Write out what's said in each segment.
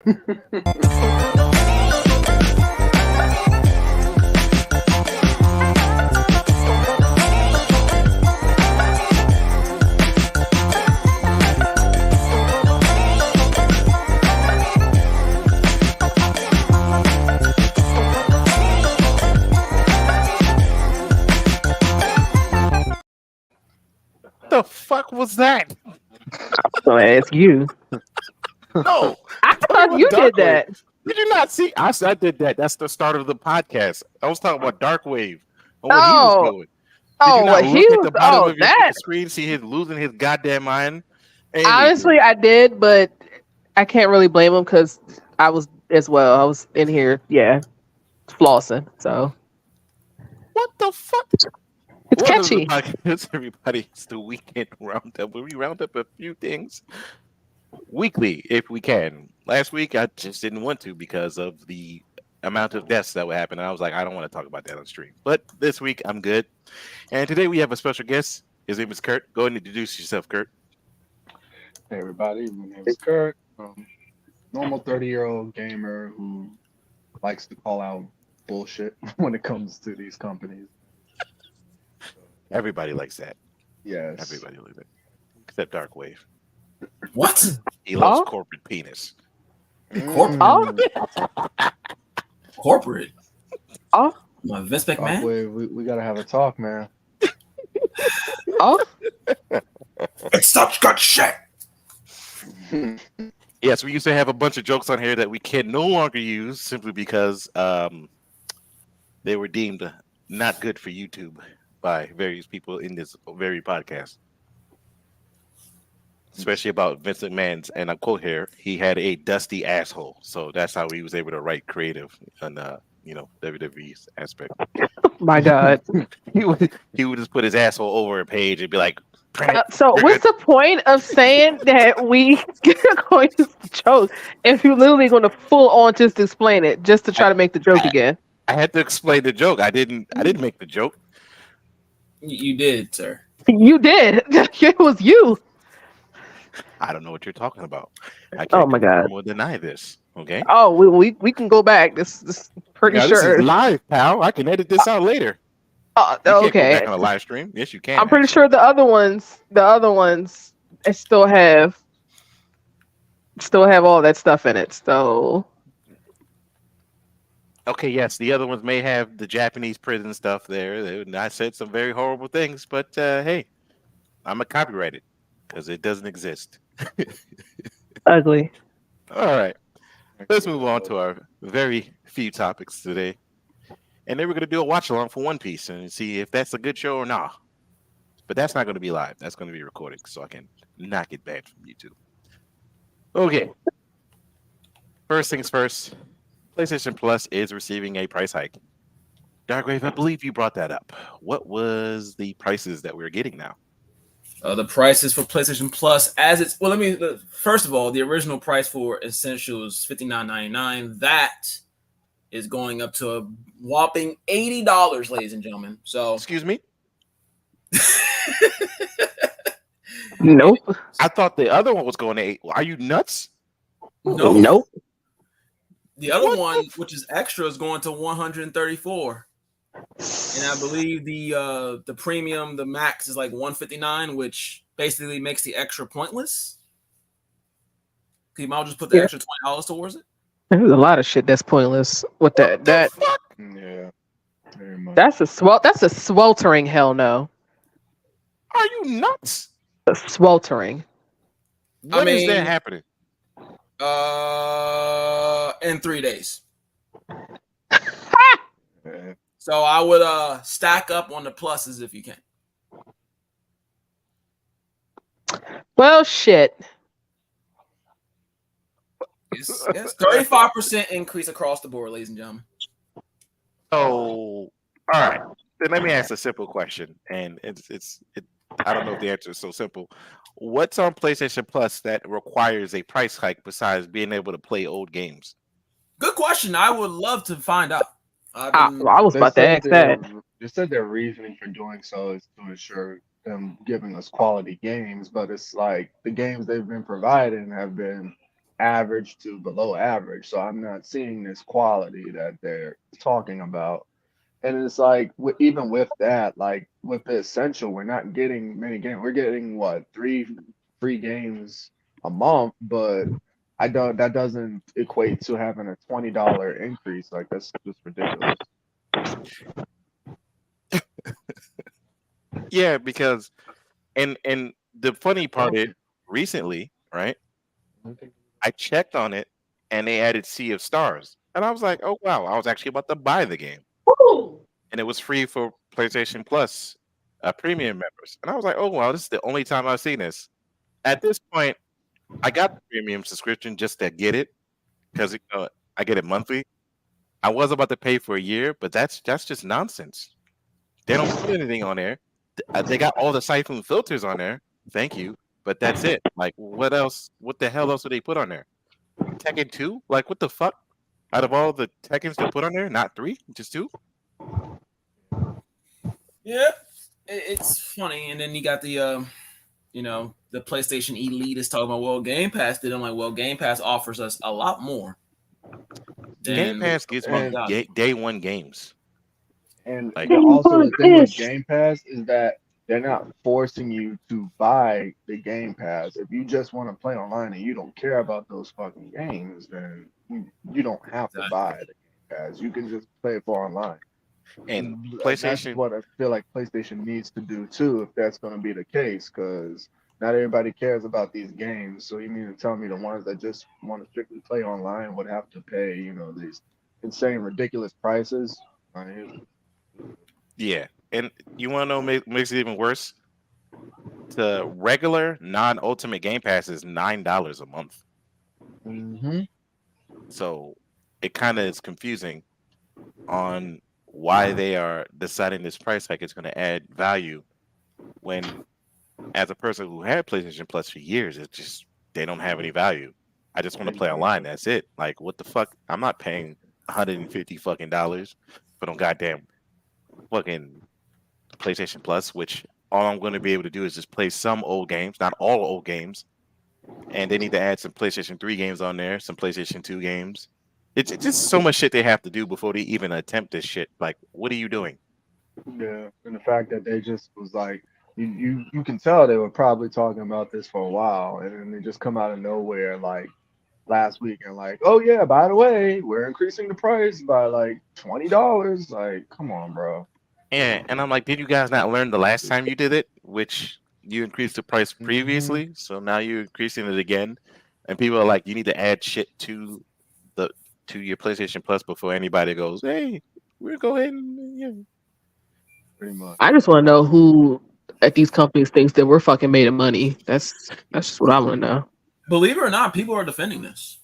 The fuck was that? So I ask you. No, I talking thought about you did Darkwave. that. Did you not see? I did that. That's the start of the podcast. I was talking about Darkwave and what he was Oh, doing. Did you oh, not what he look at was? the bottom Oh, of your that. screen, see him losing his goddamn mind? Anywho, Honestly, I did, but I can't really blame him because I was as well. I was in here, yeah, flossing. So what the fuck? it's Welcome to the catchy. podcast, everybody. It's the weekend roundup where we round up a few things weekly if we can. Last week I just didn't want to because of the amount of deaths that would happen. I was like, I don't want to talk about that on stream. But this week I'm good. And today we have a special guest. His name is Kurt. Go ahead and introduce yourself, Kurt. Hey everybody, my name is Kurt. Normal 30-year-old gamer who likes to call out bullshit when it comes to these companies. Everybody likes that. Yes. Everybody likes that. Except Darkwave. What? He loves Oh. corporate penis. Corporate? Oh. Corporate? Oh, My Vince McMahon? We gotta have a talk, man. oh, It's such good shit. Yes, we used to have a bunch of jokes on here that we can no longer use simply because they were deemed not good for YouTube by various people in this very podcast. Especially about Vince McMahon's, and I quote here, he had a dusty asshole. So that's how he was able to write creative on WWE's aspect. my God. He would just put his asshole over a page and be like, print it. So print what's it." the point of saying that we are going to joke if you're literally going to full on just explain it just to try to make the joke again? I had to explain the joke. I didn't make the joke. You did, sir. You did. It was you. I don't know what you're talking about. I can't Oh my God. confirm or deny this. Okay. Oh, we can go back. This pretty Now, sure. this is live, pal. I can edit this out later. Oh, You can't go okay. back on a live stream. Yes, you can. I'm pretty actually. sure the other ones, they still have all that stuff in it. So Okay, yes, the other ones may have the Japanese prison stuff there. I said some very horrible things, but hey, I'm gonna copyright it because it doesn't exist. ugly. All right, let's move on to our very few topics today, and then we're gonna do a watch along for One Piece and see if that's a good show or not. But that's not gonna be live. That's gonna be recorded, so I can not get banned from YouTube. Okay. First things first. PlayStation Plus is receiving a price hike. Darkwave, I believe you brought that up. What was the prices that we're getting now? The prices for PlayStation Plus, first of all, the original price for Essentials $59.99. That is going up to a whopping $80, ladies and gentlemen. So, Excuse me? Nope. I thought the other one was going to 8. Are you nuts? no, Nope. the other What one, which is extra, is going to $134. And I believe the premium, the max is like $159, which basically makes the extra pointless. You might just put the Yeah. extra $20 towards it. There's a lot of shit that's pointless with that. That Fuck? Yeah. Very much. that's a sweltering hell no. Are you nuts? A sweltering. When is that mean- happening? In 3 days. Yeah. So I would stack up on the pluses if you can. Well, shit. It's 35% increase across the board, ladies and gentlemen. So, all right. Then let me ask a simple question, and I don't know if the answer is so simple. What's on PlayStation Plus that requires a price hike besides being able to play old games? Good question. I would love to find out. I was about to ask that. They said their reasoning for doing so is to ensure them giving us quality games, but it's like the games they've been providing have been average to below average. So I'm not seeing this quality that they're talking about. And it's like even with that, like with the essential, we're not getting many games. We're getting what, 3 free games a month, but I don't. That doesn't equate to having a $20 increase. Like that's just ridiculous. Yeah, because and the funny part is recently, right? I checked on it and they added Sea of Stars. And I was like, oh wow, I was actually about to buy the game. And it was free for PlayStation Plus premium members. And I was like, oh wow, this is the only time I've seen this. At this point, I got the premium subscription just to get it because I get it monthly. I was about to pay for a year, but that's just nonsense. They don't put anything on there. They got all the Siphon filters on there. Thank you, but that's it. Like, what else? What the hell else do they put on there? Tekken 2? Like, what the fuck? Out of all the Tekkens they put on there, not 3, just 2? Yeah, it's funny. And then you got the the PlayStation Elite is talking about, well, Game Pass did. I'm like, well, Game Pass offers us a lot more. Game Pass gives me day one games. And Like, also the thing with Game Pass is that they're not forcing you to buy the Game Pass. If you just want to play online and you don't care about those fucking games, then you don't have to buy the Game Pass. You can just play it for online. And That's PlayStation, what I feel like PlayStation needs to do too, if that's going to be the case, because not everybody cares about these games. So you mean to tell me the ones that just want to strictly play online would have to pay, these insane, ridiculous prices? yeah. And you want to know what makes it even worse? The regular non-Ultimate Game Pass is $9 a month. Mm-hmm. So it kind of is confusing on why they are deciding this price hike is going to add value when, as a person who had PlayStation Plus for years, it's just they don't have any value. I just want to play online. That's it. Like, what the fuck? I'm not paying $150 fucking dollars for no goddamn fucking PlayStation Plus, which all I'm going to be able to do is just play some old games, not all old games. And they need to add some PlayStation 3 games on there, some PlayStation 2 games. It's just so much shit they have to do before they even attempt this shit. Like, what are you doing? Yeah, and the fact that they just was like, you can tell they were probably talking about this for a while, and then they just come out of nowhere like last week and like, oh yeah, by the way, we're increasing the price by like $20. Like, come on, bro. And I'm like, did you guys not learn the last time you did it, which you increased the price previously, so now you're increasing it again? And people are like, you need to add shit to your PlayStation Plus before anybody goes, hey, we'll go ahead and Pretty much. I just want to know who at these companies thinks that we're fucking made of money. That's just what I want to know. Believe it or not, people are defending this.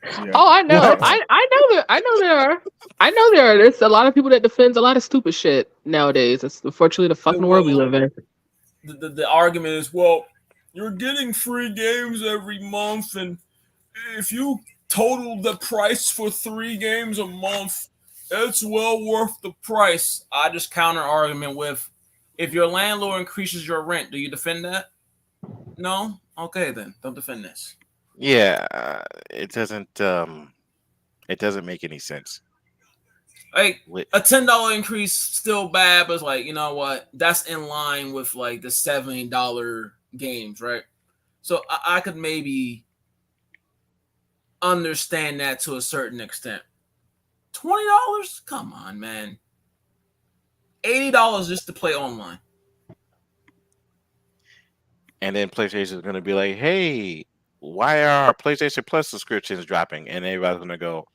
Yeah. Oh, I know. What? I know there are. I know there are. There's a lot of people that defends a lot of stupid shit nowadays. It's unfortunately the fucking world we live in. The argument is, well, you're getting free games every month, and if you total the price for 3 games a month, it's well worth the price. I just counter argument with, if your landlord increases your rent, do you defend that? No? Okay, then don't defend this. yeah, it doesn't make any sense. Like, a $10 increase still bad, but it's like, you know what? That's in line with like the $70 games, right? So I could maybe understand that to a certain extent. $20? Come on, man. $80 just to play online. And then PlayStation is going to be like, hey, why are our PlayStation Plus subscriptions dropping? And everybody's going to go,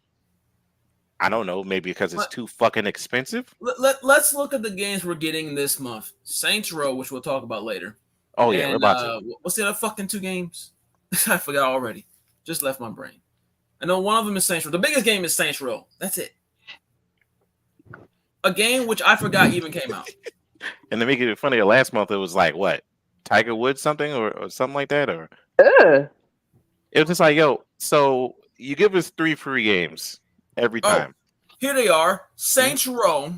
I don't know, maybe because it's too fucking expensive. Let's look at the games we're getting this month. Saints Row, which we'll talk about later. Oh, yeah, we're about to. What's the other fucking 2 games? I forgot already. Just left my brain. I know one of them is Saints Row. The biggest game is Saints Row. That's it. A game which I forgot even came out. And to make it funny, last month it was like, what? Tiger Woods something or something like that? Or it was just like, yo, so you give us 3 free games every time. Here they are. Saints Row,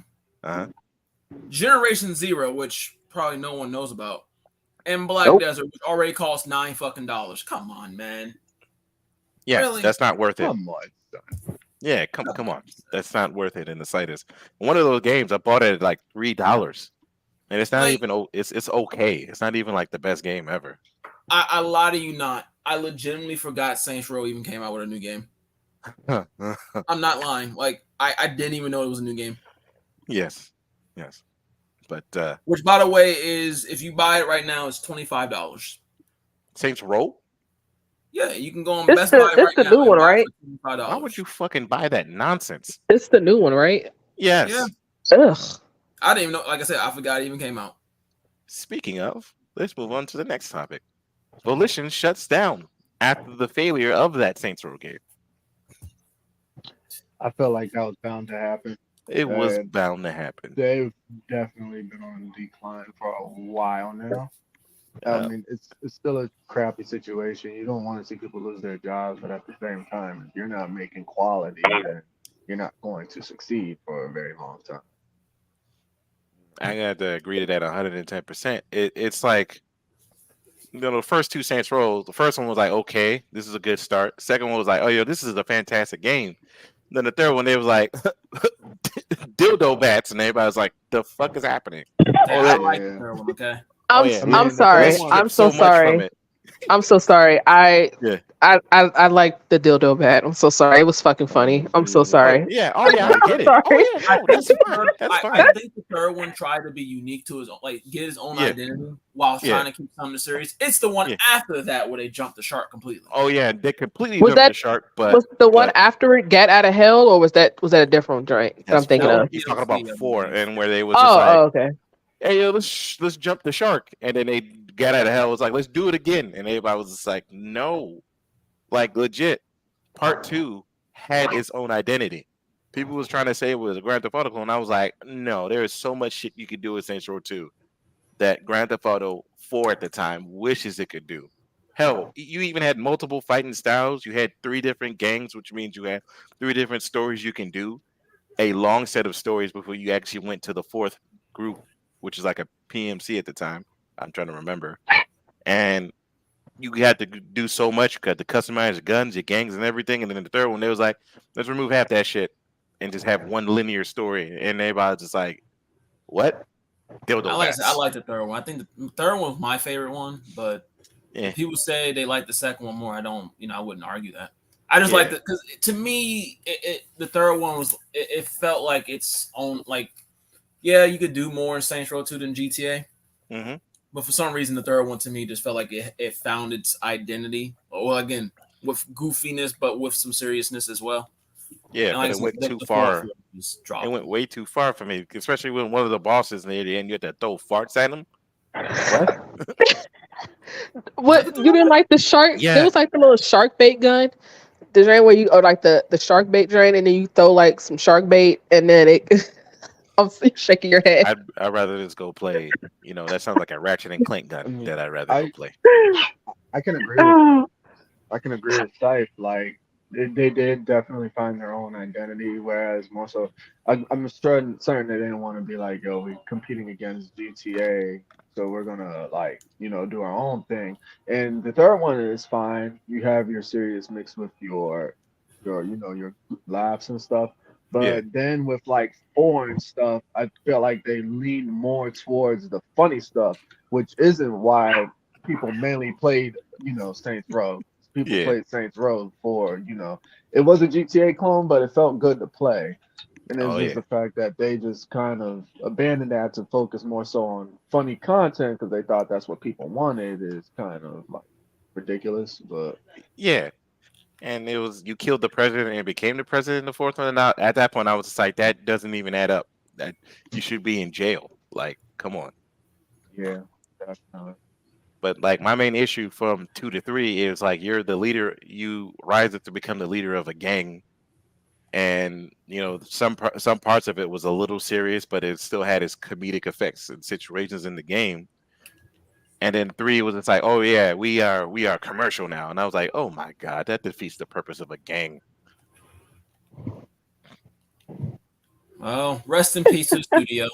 Generation Zero, which probably no one knows about, and Black Desert, which already costs $9 fucking dollars. Come on, man. Yeah, Really? that's not worth it. Come on, son. Yeah, come on. That's not worth it in the slightest. One of those games I bought it at like $3. And it's not Like- even it's okay. It's not even like the best game ever. I lie to you not. I legitimately forgot Saints Row even came out with a new game. I'm not lying. Like I didn't even know it was a new game. Yes. But Which, by the way, is if you buy it right now, it's $25. Saints Row? Yeah, you can go on It's Best the- Buy it's right the now. new and one, buy it right? for $25. Why would you fucking buy that nonsense? It's the new one, right? Yes. Yeah. Ugh. I didn't even know. Like I said, I forgot it even came out. Speaking of, let's move on to the next topic. Volition shuts down after the failure of that Saints Row game. I feel like that was bound to happen. It was And bound to happen. they've definitely been on a decline for a while now. I mean, it's still a crappy situation. You don't want to see people lose their jobs, but at the same time, if you're not making quality, then you're not going to succeed for a very long time. I got to agree to that 110%. It's like, the first two Saints Row, the first one was like, okay, this is a good start. The second one was like, oh, yo, this is a fantastic game. Then the third one, they was like, dildo bats, and everybody was like, the fuck is happening? Hey, Oh, I that- like yeah. the third one. Okay. I'm yeah. I'm I mean, sorry. the first one- I'm so much from sorry. it. I'm so sorry. Yeah. I like the dildo bat. I'm so sorry. It was fucking funny. I'm so sorry. Yeah. Oh, yeah. I get it. Sorry. Oh, yeah. No, that's fine. That's I fine. think the third one tried to be unique to his own, like get his own Yeah. identity while Yeah. trying to keep some of the series. It's the one Yeah. after that where they jumped the shark completely. Oh, yeah. They completely Was jumped that- the shark, but Was the one but- after it Get Out of Hell, or was that a different joint that I'm that's thinking four. of? He's talking about DLC, I 4, believe. and where they was just Oh, like, okay. hey, yo, let's jump the shark. And then they got out of hell. It was like, let's do it again. And everybody was just like, no. Like, legit, part 2 had its own identity. People was trying to say it was a Grand Theft Auto clone. I was like, no, there is so much shit you could do with Saints Row 2 that Grand Theft Auto 4 at the time wishes it could do. Hell, you even had multiple fighting styles. You had 3 different gangs, which means you had 3 different stories you can do. A long set of stories before you actually went to the 4th group, which is like a PMC at the time. I'm trying to remember. And you had to do so much. You had to customize your guns, your gangs, and everything. And then in the third one, they was like, let's remove half that shit and just have one linear story. And everybody was just like, what? Dildo I like bats. the third one. I think the third one was my favorite one, but Yeah. people say they like the second one more. I don't, I wouldn't argue that. I just Yeah. like because to me, the third one was it felt like its own. Like, yeah, you could do more in Saints Row 2 than GTA, Mhm. but for some reason, the third one to me just felt like it found its identity. Well, again, with goofiness, but with some seriousness as well. Yeah, And like but I it said, went the too fourth far. one just dropped. It went way too far for me, especially when one of the bosses near the end, you had to throw farts at him. What, you didn't like the shark? Yeah. There was like the little shark bait gun. The drain where you, or like the shark bait drain, and then you throw like some shark bait, and then it. I'm shaking your head. I'd rather just go play. That sounds like a Ratchet and Clank gun that I'd rather go play. I can agree. Oh, I can agree with Syph. Like they did definitely find their own identity, whereas more so, I'm certain they didn't want to be like, yo, we're competing against GTA, so we're gonna do our own thing. And the third one is fine. You have your serious mixed with your laughs and stuff. But Yeah. then with like 4 and stuff, I feel like they lean more towards the funny stuff, which isn't why people mainly played, Saints Row. People Yeah. played Saints Row for, it was a GTA clone, but it felt good to play. And it's Oh, just yeah. the fact that they just kind of abandoned that to focus more so on funny content because they thought that's what people wanted is kind of like ridiculous. But Yeah. And it was you killed the president and became the president in the 4th one. And at that point, I was just like, that doesn't even add up. That you should be in jail. Like, come on. yeah, definitely. But like my main issue from 2 to 3 is like you're the leader. You rise up to become the leader of a gang, and some parts of it was a little serious, but it still had its comedic effects and situations in the game. And then 3 was it's like, oh yeah, we are commercial now, and I was like, oh my god, that defeats the purpose of a gang. Well, rest in peace to the studio.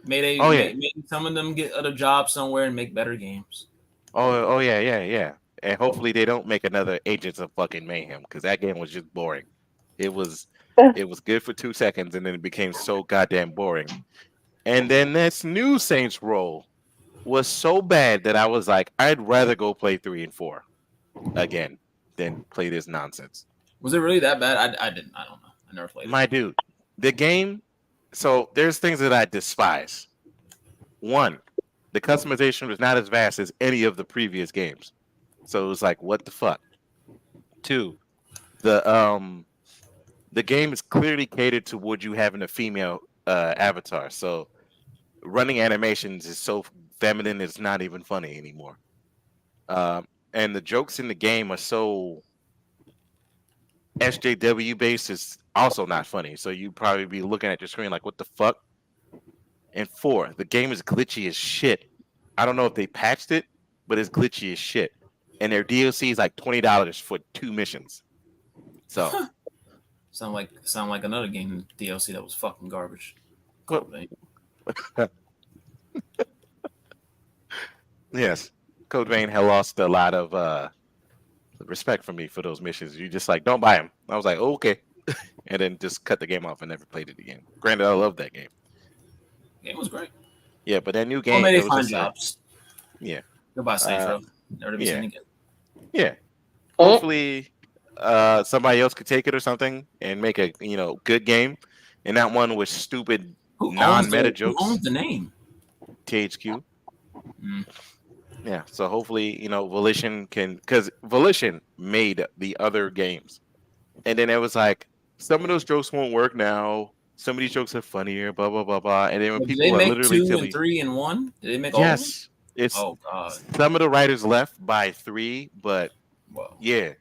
May Oh, yeah. may some of them get other jobs somewhere and make better games. Oh yeah. and hopefully they don't make another Agents of fucking Mayhem because that game was just boring. It was good for 2 seconds and then it became so goddamn boring. And then this new Saints Row was so bad that I was like, I'd rather go play 3 and 4 again than play this nonsense. Was it really that bad? I don't know. I never played it. My dude, the game. So there's things that I despise. One, the customization was not as vast as any of the previous games. So it was like, what the fuck? Two, the game is clearly catered to would you having a female avatar. So running animations is so feminine, it's not even funny anymore. And the jokes in the game are so SJW based, is also not funny. So you probably be looking at your screen like, what the fuck? And 4, the game is glitchy as shit. I don't know if they patched it, but it's glitchy as shit. And their DLC is like $20 for 2 missions. So sound like another game DLC that was fucking garbage. Well, yes, Code Vein had lost a lot of respect from me for those missions. You just like, don't buy them. I was like, oh, okay, and then just cut the game off and never played it again. Granted, I love that game. Game was great. Yeah, but that new game, Well, maybe it was find just like, jobs. yeah, Goodbye, Saints Row. Never to be seen again. yeah. Oh. Hopefully, somebody else could take it or something and make a good game. And that one was stupid, Who owns non-meta Who jokes. owns the name? THQ. Mm. Yeah, so hopefully, Volition can, because Volition made the other games. And then it was like, some of those jokes won't work now. Some of these jokes are funnier, blah, blah, blah, blah. And then when Did people they are make literally 2 telling and 3 and 1? Did they make all of them? yes, it's Oh god. some of the writers left by 3, but Whoa. yeah.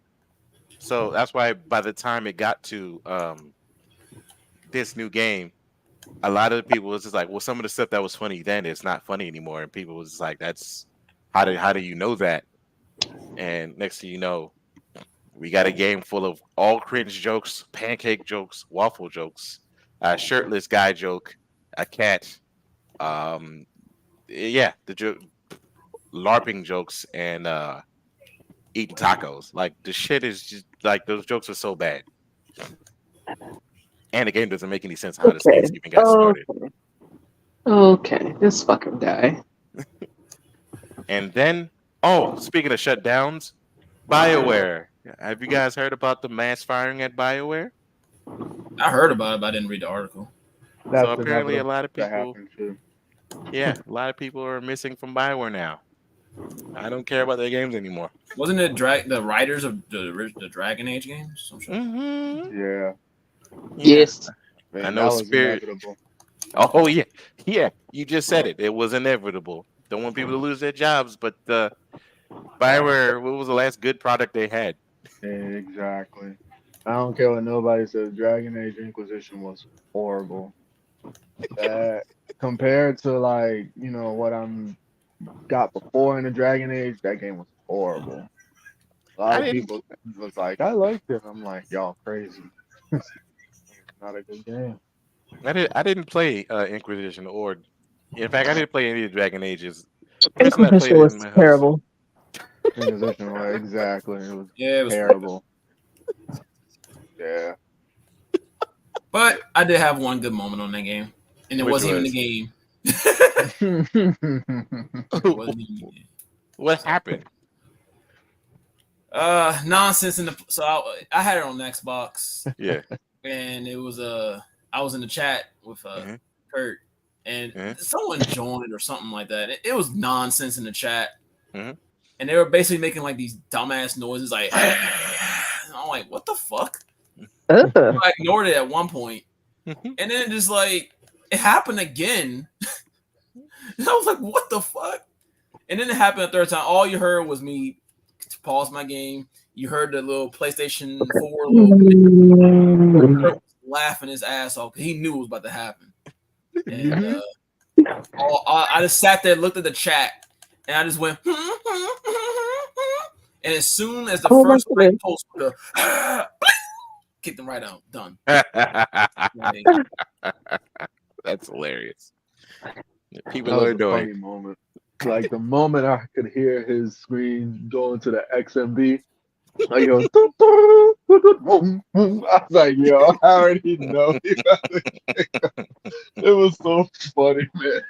So that's why by the time it got to this new game, a lot of the people was just like, well, some of the stuff that was funny then is not funny anymore. And people was just like, that's how do you know that? And next thing you know, we got a game full of all cringe jokes, pancake jokes, waffle jokes, a shirtless guy joke, a cat, the joke, LARPing jokes, and eating tacos. Like the shit is just like those jokes are so bad. And the game doesn't make any sense how this Okay. thing even got started. Okay, this fucking guy. And then, speaking of shutdowns, BioWare. Have you guys heard about the mass firing at BioWare? I heard about it, but I didn't read the article. So apparently a lot of that people, happened too. a lot of people are missing from BioWare now. I don't care about their games anymore. Wasn't it the writers of the Dragon Age games? Some shit? Mm-hmm. Yeah. Yes. Man, I know that was Spirit- inevitable. Oh yeah, you just said it. It was inevitable. Don't want people to lose their jobs, but BioWare, what was the last good product they had? Yeah, exactly. I don't care what nobody says. Dragon Age Inquisition was horrible. Compared to what I'm got before in the Dragon Age, that game was horrible. A lot of people was like, I liked it. I'm like, y'all crazy. Not a good game. I didn't play Inquisition or, in fact, I didn't play any of the Dragon Ages. Person that played Inquisition it was in my house. terrible. Inquisition, right? Exactly. It was Yeah, it was terrible. Yeah. But I did have one good moment on that game, and it Which wasn't even was? the game. It wasn't even the game. What happened? Nonsense in the. So I had it on Xbox, Yeah. and it was I was in the chat with Mhm. Kurt, and Mhm. someone joined or something like that. It was nonsense in the chat, Mhm. and they were basically making like these dumbass noises, like. And I'm like, what the fuck? Ugh. I ignored it at one point, Mhm. and then just like it happened again. And I was like, what the fuck? And then it happened a third time. All you heard was me pause my game. You heard the little PlayStation 4 little Kurt was laughing his ass off. He knew it was about to happen. And I just sat there, looked at the chat, and I just went. And as soon as the Oh my first goodness. post, kicked them right out. Done. That's hilarious. People That was are a doing. funny moment. Like the moment I could hear his screen going to the XMB, I go, "Doo, doo, doo, doo, boom, boom." I was like, yo, I already know. It was so funny, man.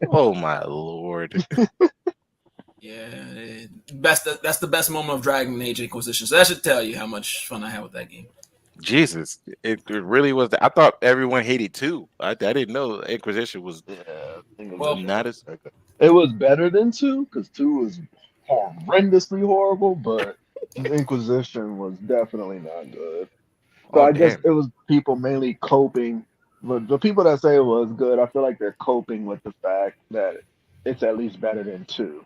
Oh my lord. Yeah, that's the best moment of Dragon Age Inquisition. So that should tell you how much fun I had with that game. Jesus. It really was. I thought everyone hated 2. I didn't know Inquisition was Yeah, I think it Well, was, not as. it was better than 2 because 2 was horrendously horrible, but Inquisition was definitely not good. So Oh, I guess damn. it was people mainly coping. But the people that say it was good, I feel like they're coping with the fact that it's at least better than 2.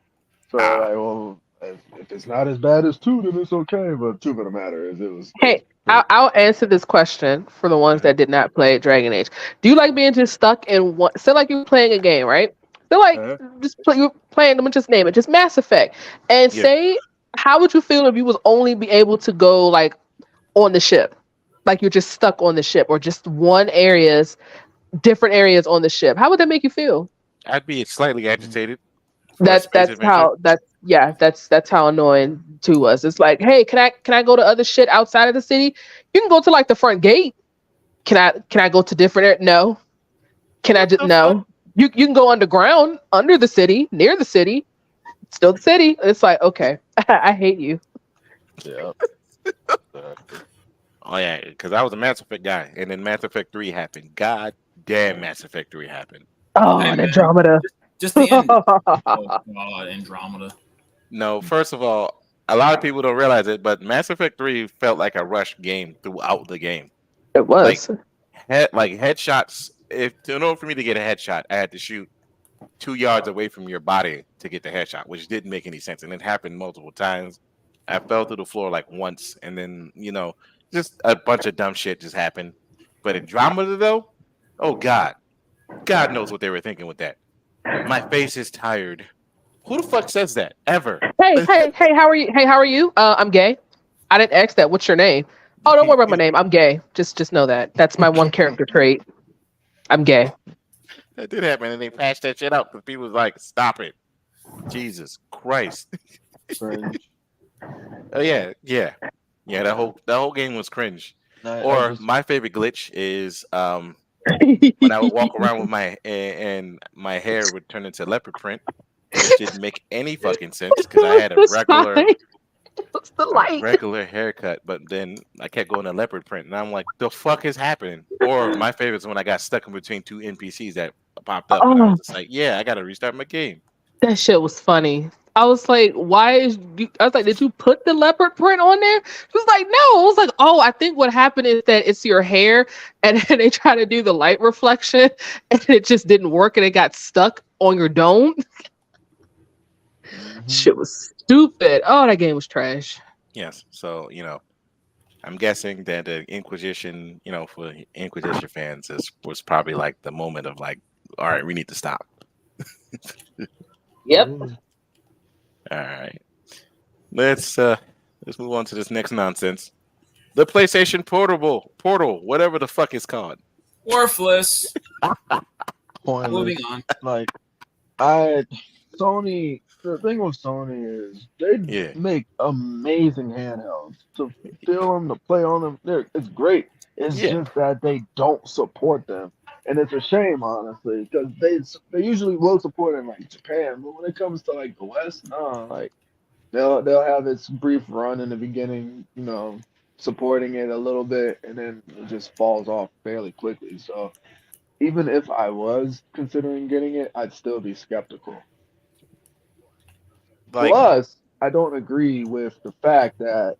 So Ah. like, well, if it's not as bad as 2, then it's okay. But truth of the matter is, it was. Hey, I'll answer this question for the ones that did not play Dragon Age. Do you like being just stuck in one? Feel like you're playing a game, right? Feel like you're playing. Let me just name it, just Mass Effect. And Yeah. say, how would you feel if you was only be able to go like on the ship, like you're just stuck on the ship, or just different areas on the ship? How would that make you feel? I'd be slightly agitated. for a That's space that's adventure. how that's how annoying to us. It's like, hey, can I go to other shit outside of the city? You can go to like the front gate. Can I go to different? No. Can I just no? You can go underground, under the city, near the city, still the city. It's like, okay, I hate you. Yeah. Oh yeah, because I was a Mass Effect guy, and then Mass Effect 3 happened. God damn, Mass Effect 3 happened. Oh, Hey, man. Andromeda. Just the end. Oh God, Andromeda. No, first of all, a lot of people don't realize it, but Mass Effect 3 felt like a rushed game throughout the game. It was. Like headshots. In order for me to get a headshot, I had to shoot 2 yards away from your body to get the headshot, which didn't make any sense, and it happened multiple times. I fell through the floor like once, and then just a bunch of dumb shit just happened. But Andromeda, though, oh God knows what they were thinking with that. My face is tired. Who the fuck says that ever? Hey, how are you? Hey, how are you? I'm gay. I didn't ask that. What's your name? Oh, don't worry about my name. I'm gay. Just know that. That's my one character trait. I'm gay. That did happen, and they patched that shit up. But people was like, "Stop it, Jesus Christ!" Cringe. Oh yeah. That whole game was cringe. Or my favorite glitch is when I would walk around with my hair would turn into leopard print, which didn't make any fucking sense because I had a regular haircut, but then I kept going to leopard print, and I'm like, the fuck is happening? Or my favorite is when I got stuck in between 2 NPCs that popped up, and I was just like, yeah, I gotta restart my game. That shit was funny. I was like, I was like, did you put the leopard print on there? She was like, no. I was like, oh, I think what happened is that it's your hair, and then they try to do the light reflection, and it just didn't work, and it got stuck on your dome. Shit was stupid. Oh, that game was trash. Yes, so I'm guessing that the Inquisition, for Inquisition fans, was probably like the moment of like, all right, we need to stop. Yep. All right, let's move on to this next nonsense. The PlayStation Portal, whatever the fuck it's called. Worthless. Pointless. Moving on. Like, Sony. The thing with Sony is they make amazing handhelds. To feel them, to play on them, it's great. It's just that they don't support them, and it's a shame, honestly, because they usually will support in like Japan, but when it comes to like the West, no, like they'll have its brief run in the beginning, supporting it a little bit, and then it just falls off fairly quickly. So even if I was considering getting it, I'd still be skeptical. Plus, I don't agree with the fact that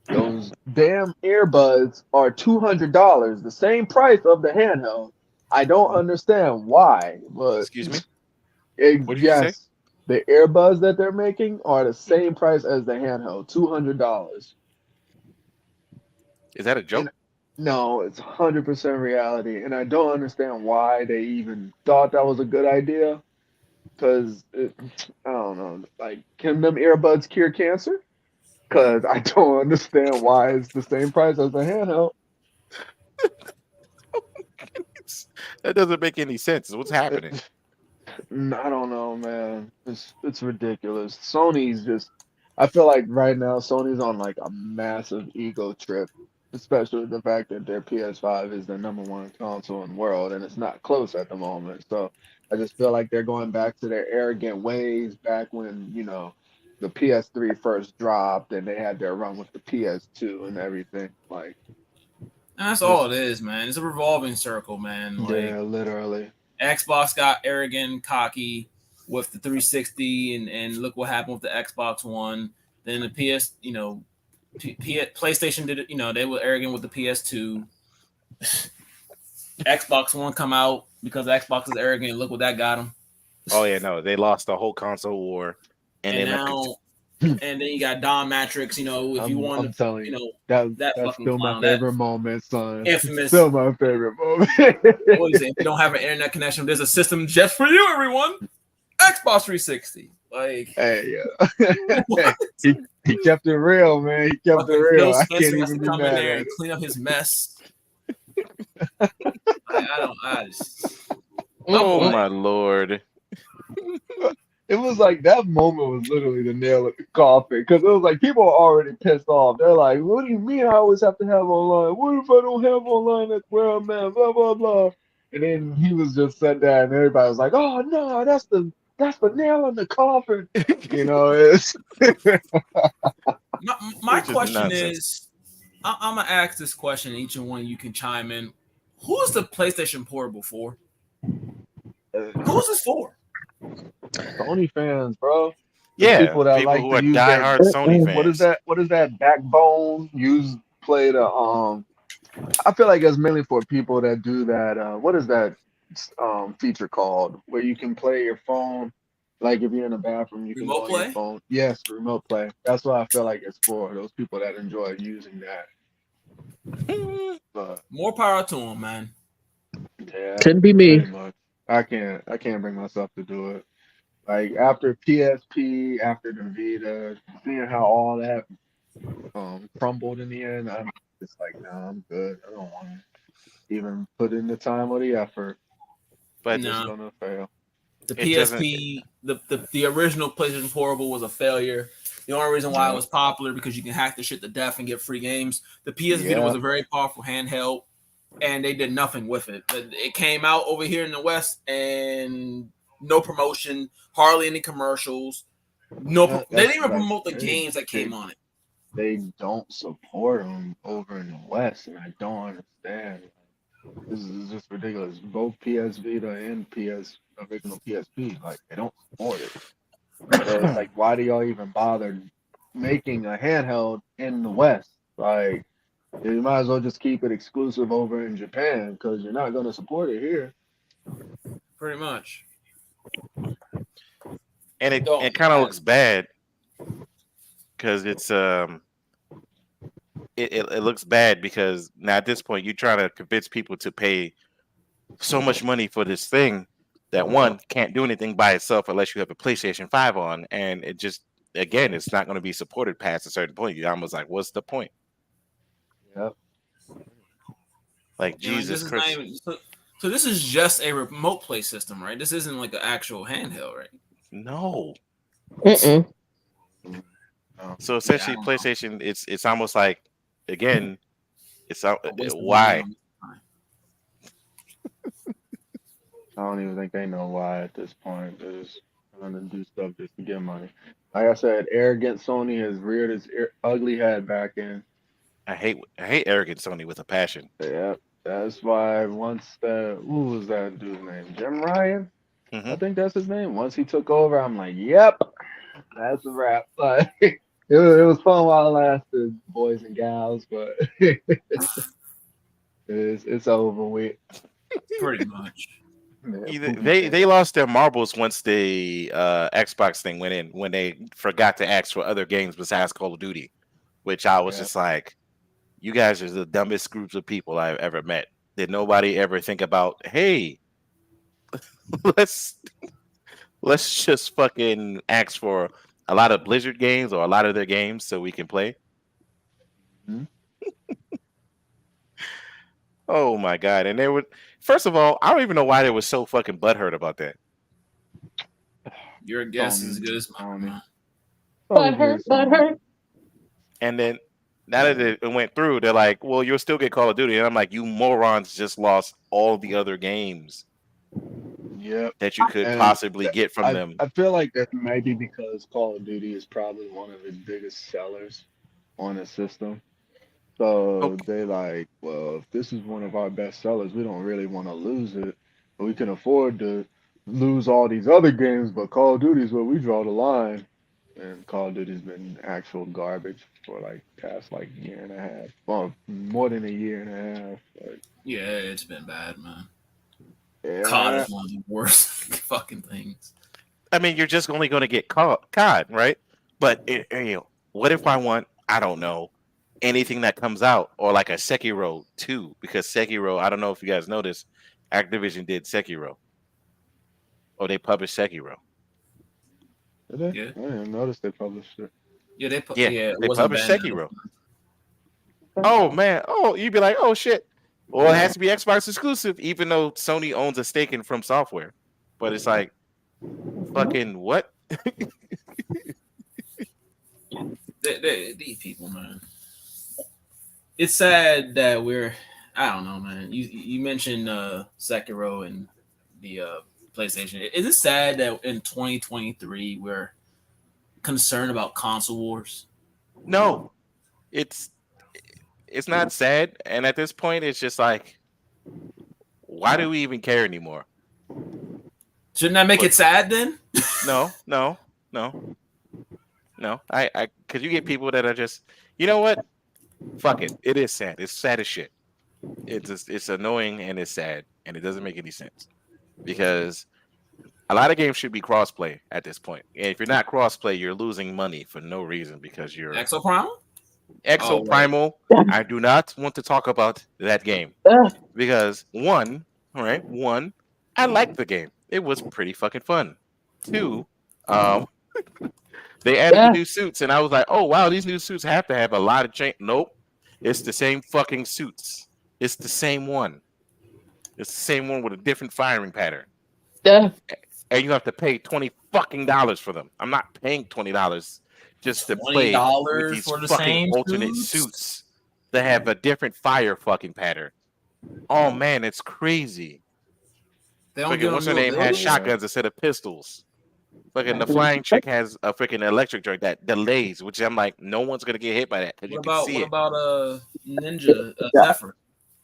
those damn earbuds are $200, the same price of the handheld. I don't understand why, but excuse me. What did you say? The earbuds that they're making are the same price as the handheld, $200. Is that a joke? No, it's 100% reality, and I don't understand why they even thought that was a good idea. Because, I don't know, like, can them earbuds cure cancer? Because I don't understand why it's the same price as a handheld. That doesn't make any sense. What's happening? I don't know, man. It's ridiculous. Sony's just. I feel like right now Sony's on like a massive ego trip, especially the fact that their PS5 is the #1 console in the world, and it's not close at the moment. So I just feel like they're going back to their arrogant ways back when the PS3 first dropped and they had their run with the PS2 and everything. Like, And that's all it is, man. It's a revolving circle, man. Like yeah, literally. Xbox got arrogant and cocky with the 360, and look what happened with the Xbox One. Then the PS, PlayStation did it. They were arrogant with the PS2. Xbox One come out because Xbox is arrogant. Look what that got them. Oh yeah, no, they lost the whole console war, And then now, and then you got Don Matrix. If you want I'm telling you, that that's fucking still my clown, favorite moment, son. infamous. Still my favorite moment. What is it? If you don't have an internet connection, there's a system just for you, everyone. Xbox 360. Like, Hey, yeah. he kept it real, man. He kept it fucking real. Phil I Spencer can't has to even be come in mad there at and it. clean up his mess. I just. oh boy. my lord. It was like that moment was literally the nail in the coffin because it was like people are already pissed off. They're like, "What do you mean I always have to have online? What if I don't have online? That's where I'm at." Blah blah blah. And then he was just sat there, and everybody was like, "Oh no, that's the nail in the coffin." It's My Which is question nonsense. is, I'm gonna ask this question, and each and one you can chime in. Who's the PlayStation Portable for? Who's this for? Sony fans, bro. The Yeah, people that people like who to are use their diehard Sony what is fans. that? What is that backbone? Play the I feel like it's mainly for people that do that. What is that feature called? Where you can play your phone, like if you're in a bathroom, you can go Remote on your play? phone. Yes, remote play. That's what I feel like it's for. Those people that enjoy using that. But More power to them, man. yeah, Couldn't be me. pretty much. I can't bring myself to do it. Like after PSP, after the Vita, seeing how all that crumbled in the end, I'm just like, nah, I'm good. I don't want to even put in the time or the effort. But It's just No. gonna fail. The it doesn't. PSP, the original PlayStation Portable was a failure. The only reason why it was popular because you can hack the shit to death and get free games. The PS Vita was a very powerful handheld, and they did nothing with it. It came out over here in the West, and no promotion, hardly any commercials. They didn't even promote the games that came on it. They don't support them over in the West, and I don't understand. This is just ridiculous. Both PS Vita and original PSP, like they don't support it. So it's like, why do y'all even bother making a handheld in the West? Like, you might as well just keep it exclusive over in Japan because you're not going to support it here. Pretty much. And it kind of looks bad because it's it looks bad because now at this point you're trying to convince people to pay so much money for this thing that one can't do anything by itself unless you have a PlayStation 5 on, and it just again it's not going to be supported past a certain point. You're almost like, what's the point? Yep. Like Jesus Christ. So this is just a remote play system, right? This isn't like an actual handheld, right? No. Mm-mm. So essentially, PlayStation, it's almost like, again, it's why. I don't even think they know why at this point. They're just trying to do stuff just to get money. Like I said, arrogant Sony has reared its ugly head back in. I hate arrogant Sony with a passion. Yeah, that's why once who was that dude's name? Jim Ryan? Mm-hmm. I think that's his name. Once he took over, I'm like, yep, that's a wrap. Like, it was fun while it lasted, boys and gals, but it's over with. Pretty much. They lost their marbles once the Xbox thing went in when they forgot to ask for other games besides Call of Duty, which I was just like, you guys are the dumbest groups of people I've ever met. Did nobody ever think about, hey, let's just fucking ask for a lot of Blizzard games or a lot of their games so we can play? Mm-hmm. Oh my god! And they would. First of all, I don't even know why they were so fucking butthurt about that. Your guess is Sony, as good as Sony. mine. But hurt, but hurt. And then now that it went through, they're like, well, you'll still get Call of Duty. And I'm like, you morons just lost all the other games Yep. that you could And possibly get from I, them. I feel like that maybe because Call of Duty is probably one of its biggest sellers on the system. So Okay. they like, well, if this is one of our best sellers, we don't really want to lose it. But we can afford to lose all these other games, but Call of Duty is where we draw the line. And Call of Duty's been actual garbage for like past like year and a half. Well, more than a year and a half. Like, Yeah, it's been bad, man. yeah. COD is one of the worst fucking things. I mean, you're just only going to get COD, right? But what if I want, I don't know, anything that comes out, or like a Sekiro 2? Because Sekiro, I don't know if you guys noticed, Activision did Sekiro. Or they published Sekiro. Did they? Yeah. I didn't notice they published it. Yeah, they put. Yeah, Yeah, it they wasn't published bad. Sekiro. Oh man, you'd be like, oh shit. Well, it has to be Xbox exclusive, even though Sony owns a stake in From Software. But it's like, fucking what? These people, man. It's sad that I don't know, man. You mentioned Sekiro and the PlayStation. Is it sad that in 2023 we're concerned about console wars? No, it's not sad, and at this point, it's just like, why do we even care anymore? Shouldn't that make it sad then? No. I because you get people that are just, you know what? Fuck it. It is sad. It's sad as shit. It's annoying and it's sad and it doesn't make any sense because a lot of games should be crossplay at this point. And if you're not crossplay, you're losing money for no reason because you're Exo Primal. Exo Primal. I do not want to talk about that game because one, I liked the game. It was pretty fucking fun. Two, they added the new suits, and I was like, oh wow, these new suits have to have a lot of change. Nope, it's the same fucking suits. It's the same one. It's the same one with a different firing pattern. And you have to pay $20 fucking for them. I'm not paying $20 just to play with these for the fucking same alternate suits that have a different fire fucking pattern. Oh man, it's crazy. They don't Freaking, what's her name has shotguns instead of pistols. Fucking the flying chick has a freaking electric joint that delays, which I'm like, no one's gonna get hit by that because you can see it. What about Ninja Zephyr?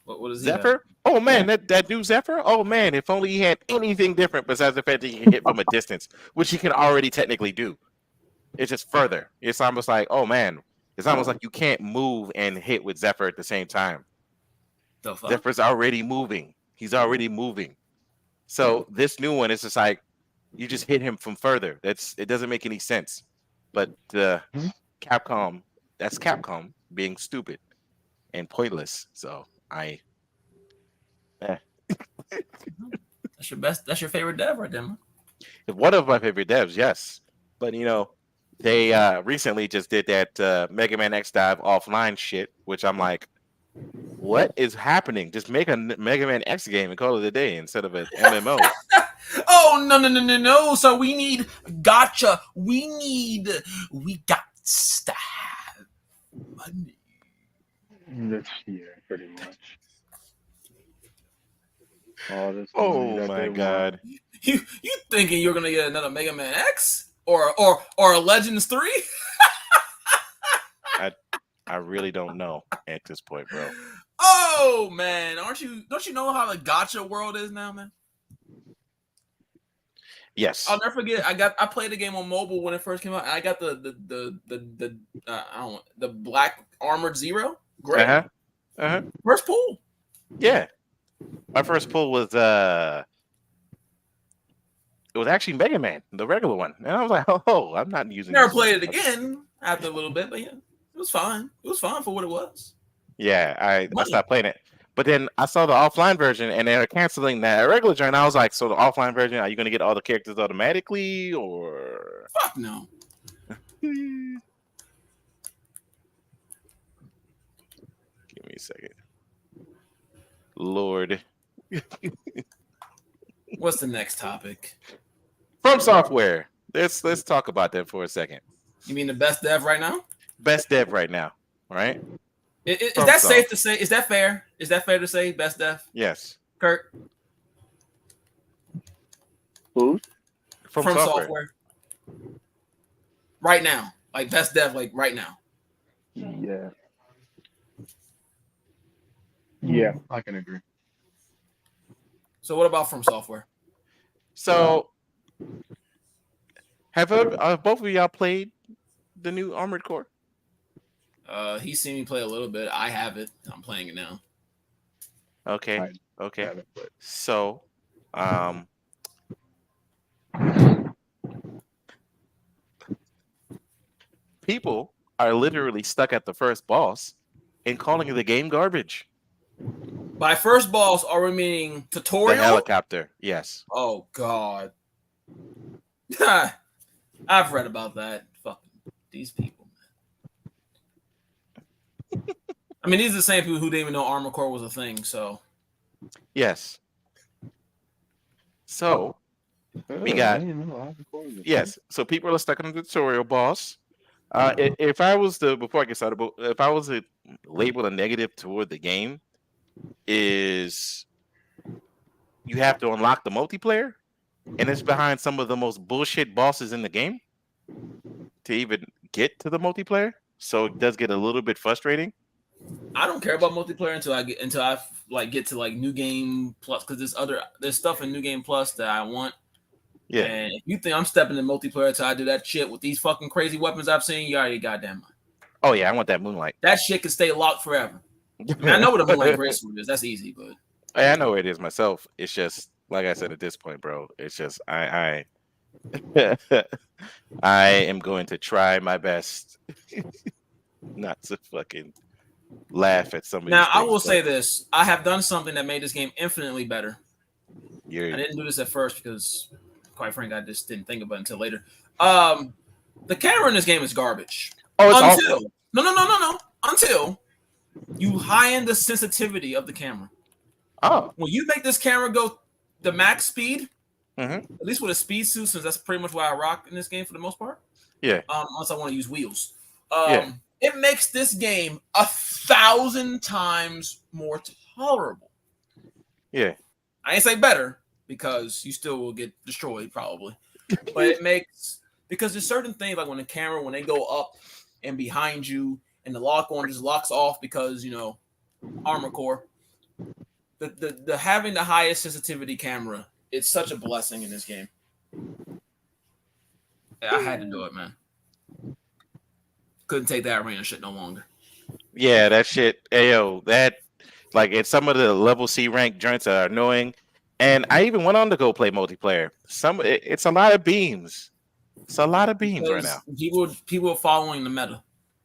What is Zephyr? Oh man, that dude Zephyr? Oh man, if only he had anything different besides the fact that he can hit from a distance, which he can already technically do. It's just further. It's almost like, oh man, it's almost like you can't move and hit with Zephyr at the same time. The fuck? Zephyr's already moving. He's already moving. So this new one is just like you just hit him from further. It doesn't make any sense. But Capcom, that's Capcom being stupid and pointless. So That's your best. That's your favorite dev right there, man. One of my favorite devs, yes. But they recently just did that Mega Man X Dive offline shit, which I'm like, what is happening? Just make a Mega Man X game and call it a day instead of an MMO. Oh no! So we need gotcha. We got to have money. This year, pretty much. All this money Oh that my they god. You thinking you're gonna get another Mega Man X or a Legends 3? I really don't know at this point, bro. Oh man, don't you know how the gotcha world is now, man? Yes. I'll never forget. I played the game on mobile when it first came out. And I got the black armored Zero. Great. First pull. Yeah. My first pull was it was actually Mega Man, the regular one. And I was like, oh, I'm not using Never this played it one. again after a little bit, but yeah, it was fine. It was fine for what it was. Yeah, I stopped playing it. But then I saw the offline version and they were canceling that regular version. I was like, so the offline version, are you going to get all the characters automatically or? Fuck no. Give me a second. Lord. What's the next topic? From Software. let's talk about that for a second. You mean the best dev right now? Best dev right now, right? Is From that safe Soft. to say? Is that fair? Is that fair to say best dev? Yes. Kurt, Who? From from software. right now, like best dev, like right now. Yeah. Yeah, I can agree. So what about from software? So have both of y'all played the new Armored Core? He's seen me play a little bit. I have it. I'm playing it now. Okay. I Okay. haven't played. So people are literally stuck at the first boss and calling the game garbage. By first boss, are we meaning The tutorial? helicopter, yes. Oh God. I've read about that. Fucking these people, man. I mean, these are the same people who didn't even know Armor Core was a thing. So Yes. So We got- yes, so people are stuck on the tutorial boss. If I was to, before I get started, but if I was to label a negative toward the game, is you have to unlock the multiplayer, and it's behind some of the most bullshit bosses in the game to even get to the multiplayer. So it does get a little bit frustrating. I don't care about multiplayer until I get to like New Game Plus, because there's stuff in New Game Plus that I want. Yeah. And if you think I'm stepping in multiplayer until I do that shit with these fucking crazy weapons I've seen, you already goddamn mind. Oh yeah, I want that Moonlight. That shit can stay locked forever. I mean, I know what a Moonlight Graceful is. That's easy, but Hey, I know where it is myself. It's just like I said at this point, bro. It's just I I am going to try my best not to fucking laugh at some of now these I things, will but say this: I have done something that made this game infinitely better. I you're didn't do this at first because, quite frankly, I just didn't think about it until later. The camera in this game is garbage. oh, it's Until awful. no. Until you high-end the sensitivity of the camera. Oh, When you make this camera go the max speed, Mhm. at least with a speed suit, since that's pretty much what I rock in this game for the most part. Yeah. Unless I want to use wheels. Yeah. It makes this game 1,000 times more tolerable. yeah. I ain't say better because you still will get destroyed probably, but it makes, because there's certain things like when the camera, when they go up and behind you and the lock on just locks off because, you know, Armor Core, the having the highest sensitivity camera, it's such a blessing in this game. I had to do it, man. Couldn't take that arena shit no longer. Yeah, that shit. Ayo, that like it's some of the level C rank joints are annoying. And I even went on to go play multiplayer. It's a lot of beams. It's a lot of beams right now. People are following the meta.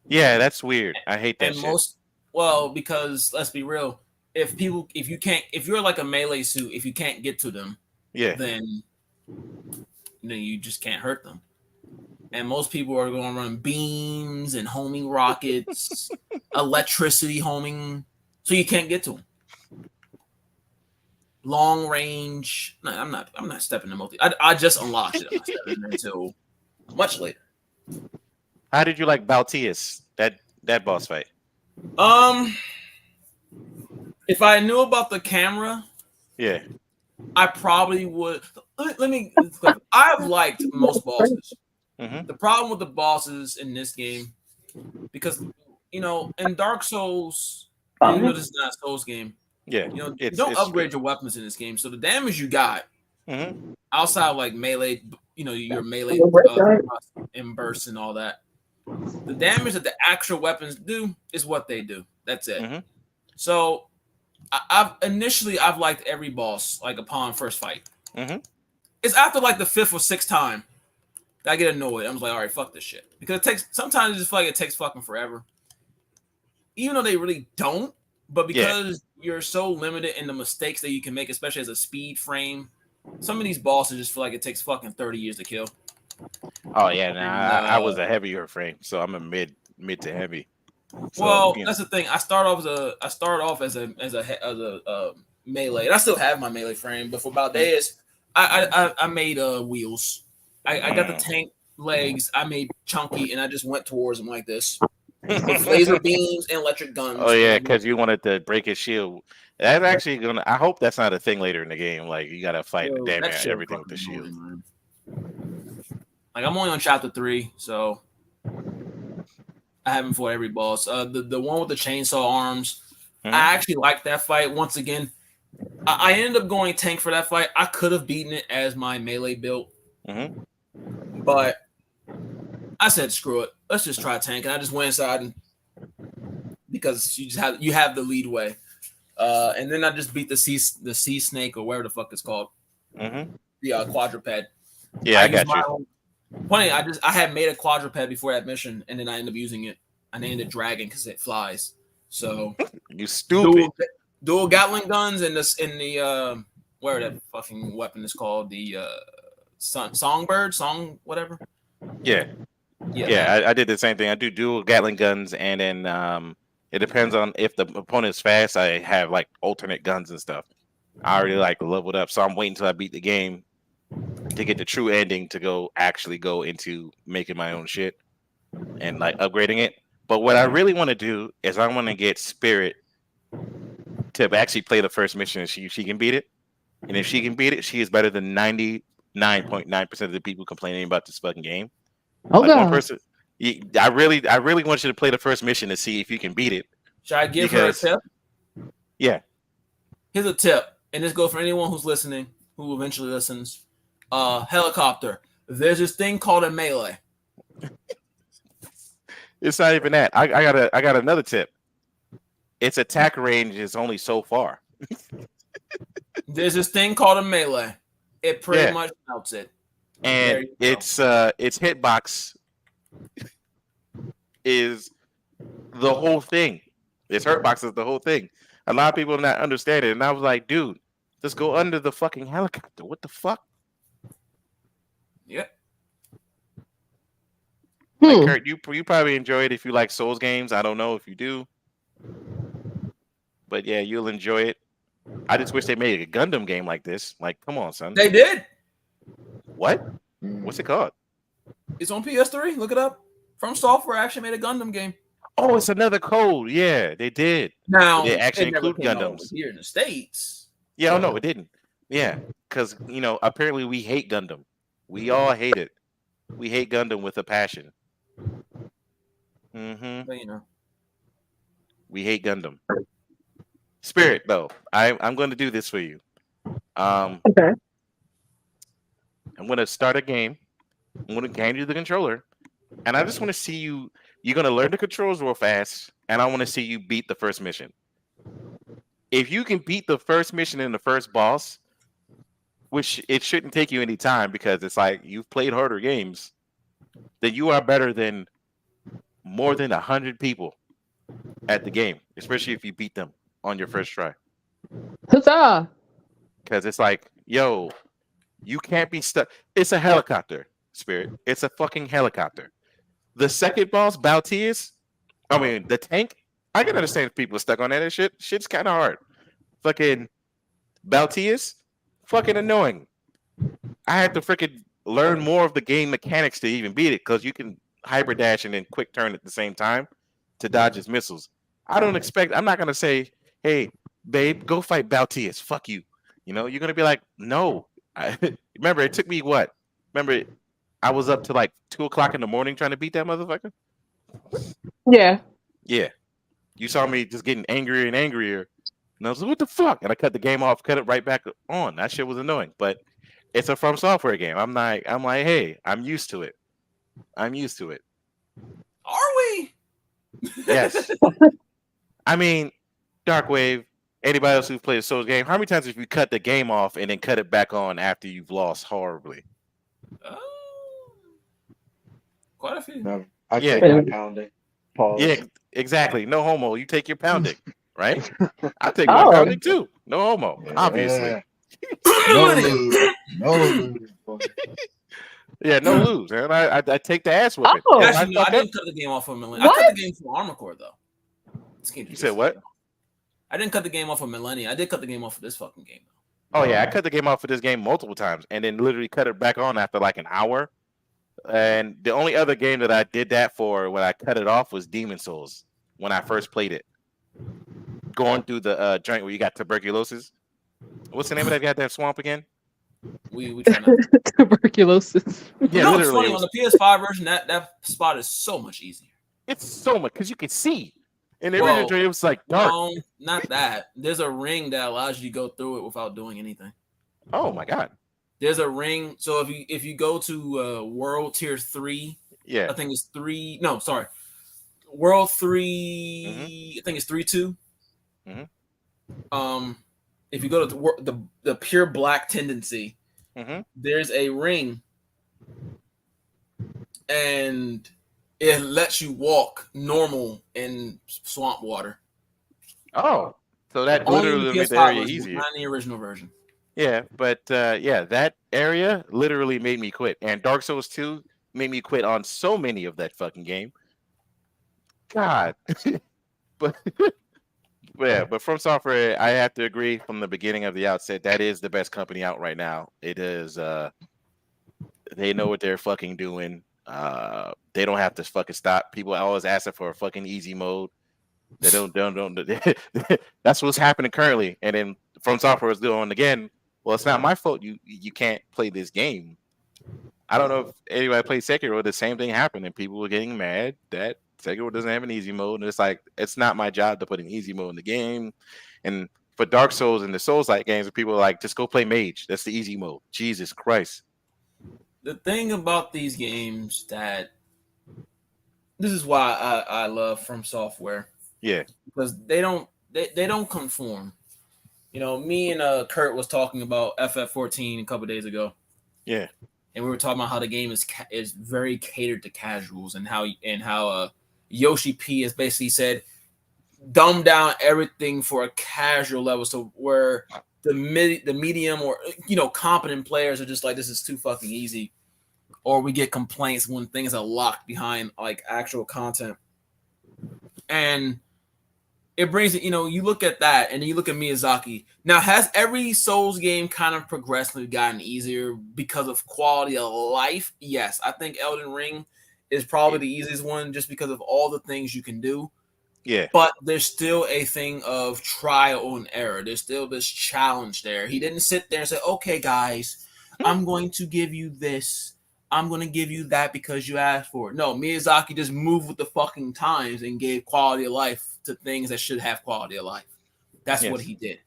Yeah, that's weird. I hate that And shit. because let's be real, if you're like a melee suit, if you can't get to them, Yeah. then you just can't hurt them. And most people are going to run beams and homing rockets, electricity homing, so you can't get to them. Long range. No, I'm not stepping in multi. I just unlocked it. I'm not stepping in until much later. How did you like Baltius? That boss fight? If I knew about the camera, Yeah. I probably would. Let me. I've liked most bosses. Mhm. The problem with the bosses in this game, because in Dark Souls, even though this is not a Souls game, Yeah. you don't upgrade your weapons in this game. So the damage you got Mhm. outside of like melee, your melee and bursts and all that, the damage that the actual weapons do is what they do. That's it. Mhm. So I've liked every boss like upon first fight. Mhm. It's after like the 5th or 6th time that I get annoyed. I'm just like, all right, fuck this shit, because sometimes I just feel like it takes fucking forever, even though they really don't. But because you're so limited in the mistakes that you can make, especially as a speed frame, some of these bosses just feel like it takes fucking 30 years to kill. Oh yeah, I was a heavier frame, so I'm a mid to heavy. So, That's the thing. I started off as a melee, and I still have my melee frame. But for Valdez, I made wheels. I got the tank legs. I made chunky, and I just went towards him like this with laser beams and electric guns. Oh yeah, because you wanted to break his shield. That's actually gonna. I hope that's not a thing later in the game. Like you gotta fight Yo, damn that near shit everything with the fucking shield. annoying, man. Like I'm only on chapter 3, so I haven't fought every boss. The one with the chainsaw arms, Mhm. I actually liked that fight. Once again, I ended up going tank for that fight. I could have beaten it as my melee build, Mhm. but I said screw it. Let's just try tank, and I just went inside and because you have the lead way, and then I just beat the sea snake or whatever the fuck it's called, Mhm. the quadruped. Yeah, I used got my you. own- Funny, I had made a quadruped before that mission, and then I ended up using it. I named it Dragon because it flies. So You stupid. dual Gatling guns and the whatever that fucking weapon is called, the songbird, whatever. Yeah. Yeah, I did the same thing. I do dual Gatling guns, and then it depends on if the opponent's fast. I have like alternate guns and stuff. I already like leveled up, so I'm waiting until I beat the game to get the true ending to actually go into making my own shit and like upgrading it. But what I really want to do is I want to get Spirit to actually play the first mission and she can beat it. And if she can beat it, she is better than 99.9% of the people complaining about this fucking game. Oh Like one god. person, I really want you to play the first mission to see if you can beat it. Should I give Because- her a tip? Yeah. Here's a tip, and this goes for anyone who's listening, who eventually listens. Helicopter. There's this thing called a melee. It's not even that. I got another tip. Its attack range is only so far. There's this thing called a melee. It pretty Yeah. much melts it. And There you go. its hitbox is the whole thing. Its hurtbox is the whole thing. A lot of people not understand it, and I was like, dude, just go under the fucking helicopter. What the fuck? Yeah. Like Kurt, you probably enjoy it if you like Souls games. I don't know if you do, but yeah, you'll enjoy it. I just wish they made a Gundam game like this. Like, come on, son. They did. What? What's it called? It's on PS3. Look it up. From Software actually made a Gundam game. Oh, it's another code. Yeah, they did. Now They actually it never include came out Gundams. over here in the States. Yeah, oh no, it didn't. Yeah, because apparently we hate Gundam. We all hate it. We hate Gundam with a passion. But We hate Gundam. Spirit, though, I'm going to do this for you. Okay. I'm going to start a game. I'm going to hand you the controller, and I just want to see you. You're going to learn the controls real fast, and I want to see you beat the first mission. If you can beat the first mission in the first boss, which it shouldn't take you any time because it's like you've played harder games, then you are better than more than 100 people at the game, especially if you beat them on your first try. Huzzah. Because it's like, yo, you can't be stuck. It's a helicopter, Spirit. It's a fucking helicopter. The second boss, Baltius, the tank, I can understand if people are stuck on that shit. Shit's kind of hard. Fucking Baltius, fucking annoying. I had to freaking learn more of the game mechanics to even beat it because you can hyper dash and then quick turn at the same time to dodge his missiles. I'm not going to say, hey, babe, go fight Baltius. Fuck you. You're going to be like, no. Remember, it took me what? Remember, I was up to like 2:00 in the morning trying to beat that motherfucker? Yeah. Yeah. You saw me just getting angrier and angrier. And I was like, what the fuck? And I cut the game off, cut it right back on. That shit was annoying. But it's a From Software game. I'm like, hey, I'm used to it. I'm used to it. Are we? Yes. I mean, Darkwave, anybody else who's played a Souls game, how many times have you cut the game off and then cut it back on after you've lost horribly? Quite a few. No, I Yeah. take my pounding. Pause. Yeah, exactly. No homo. You take your pounding, right? I take my Oh. pounding too. No homo, obviously. Yeah. No lose. No lose. Yeah, no lose. And I take the ass whipping. Oh. If Actually, no, I fuck up- didn't cut the game off for Millennia. I What? cut the game for Armor Core though. This game You said what? I didn't cut the game off for Millennia. I did cut the game off for this fucking game though. Oh yeah, I cut the game off for this game multiple times, and then literally cut it back on after like an hour. And the only other game that I did that for when I cut it off was Demon Souls when I first played it. Going through the joint where you got tuberculosis. What's the name of that goddamn swamp again? We trying to. Tuberculosis. Yeah, No, it's literally. funny on the PS5 version. That spot is so much easier. It's so much because you can see. In the Whoa. original joint, it was like dark. No, not that. There's a ring that allows you to go through it without doing anything. Oh my god. There's a ring. So if you go to World Tier 3, Yeah. I think it's 3. No, sorry. World 3, I think it's 3-2. If you go to the pure black tendency, there's a ring, and it lets you walk normal in swamp water. Oh, so that Only literally the made the PS5 area version, easier. not in the original version. Yeah, but yeah, that area literally made me quit. And Dark Souls 2 made me quit on so many of that fucking game. God. but yeah, but From Software, I have to agree from the beginning of the outset, that is the best company out right now. It is they know what they're fucking doing. They don't have to fucking stop. People always asking for a fucking easy mode. They don't that's what's happening currently. And then From Software is doing again. Well, it's not my fault. You can't play this game. I don't know if anybody played Sekiro. The same thing happened, and people were getting mad that Sekiro doesn't have an easy mode. And it's like it's not my job to put an easy mode in the game. And for Dark Souls and the Souls-like games, people are like, just go play Mage. That's the easy mode. Jesus Christ. The thing about these games that this is why I love From Software. Yeah, because they don't conform. You know, me and Kurt was talking about FF14 a couple days ago. Yeah, and we were talking about how the game is very catered to casuals, and how Yoshi P has basically said dumb down everything for a casual level, so where the medium or competent players are just like, this is too fucking easy, or we get complaints when things are locked behind like actual content. And it brings it, you look at that and you look at Miyazaki. Now, has every Souls game kind of progressively gotten easier because of quality of life? Yes. I think Elden Ring is probably the easiest one just because of all the things you can do. yeah. But there's still a thing of trial and error. There's still this challenge there. He didn't sit there and say, okay, guys, I'm going to give you this. I'm going to give you that because you asked for it. No, Miyazaki just moved with the fucking times and gave quality of life to things that should have quality of life. That's what he did.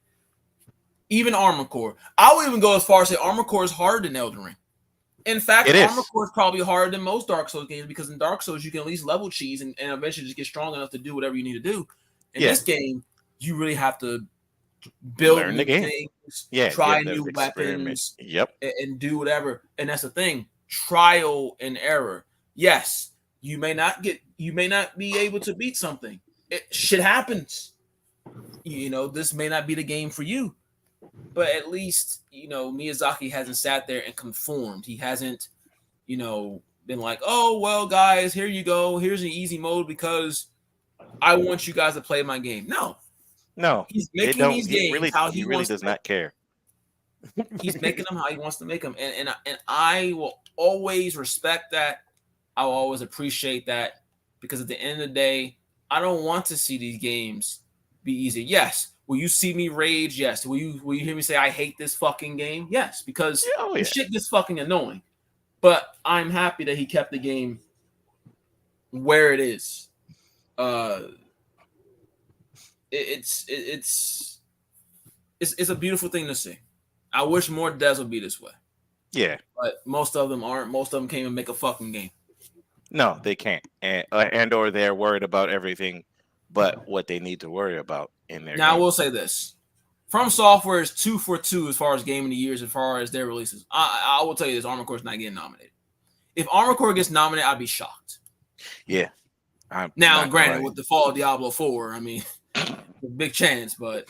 Even Armored Core. I would even go as far as say Armored Core is harder than Elden Ring. In fact, Armored Core is probably harder than most Dark Souls games because in Dark Souls, you can at least level cheese and eventually just get strong enough to do whatever you need to do. In this game, you really have to build new things, try new weapons, and do whatever. And that's the thing. Trial and error. Yes, you may not be able to beat something. Shit happens. This may not be the game for you. But at least, Miyazaki hasn't sat there and conformed. He hasn't, been like, oh, well, guys, here you go. Here's an easy mode because I want you guys to play my game. No. He's making these games how he really does not care. He's making them how he wants to make them. And I will always respect that. I will always appreciate that because at the end of the day, I don't want to see these games be easy. Yes. Will you see me rage? Yes. Will you hear me say I hate this fucking game? Yes, because the shit gets fucking annoying. But I'm happy that he kept the game where it is. It's a beautiful thing to see. I wish more devs would be this way. Yeah. But most of them aren't. Most of them can't even make a fucking game. No, they can't. And or they're worried about everything but what they need to worry about in their Now, game. I will say this. From Software is 2 for 2 as far as game of the years, as far as their releases. I will tell you this, Armored Core is not getting nominated. If Armored Core gets nominated, I'd be shocked. Yeah. Now, granted, with the fall of Diablo 4, I mean, big chance, but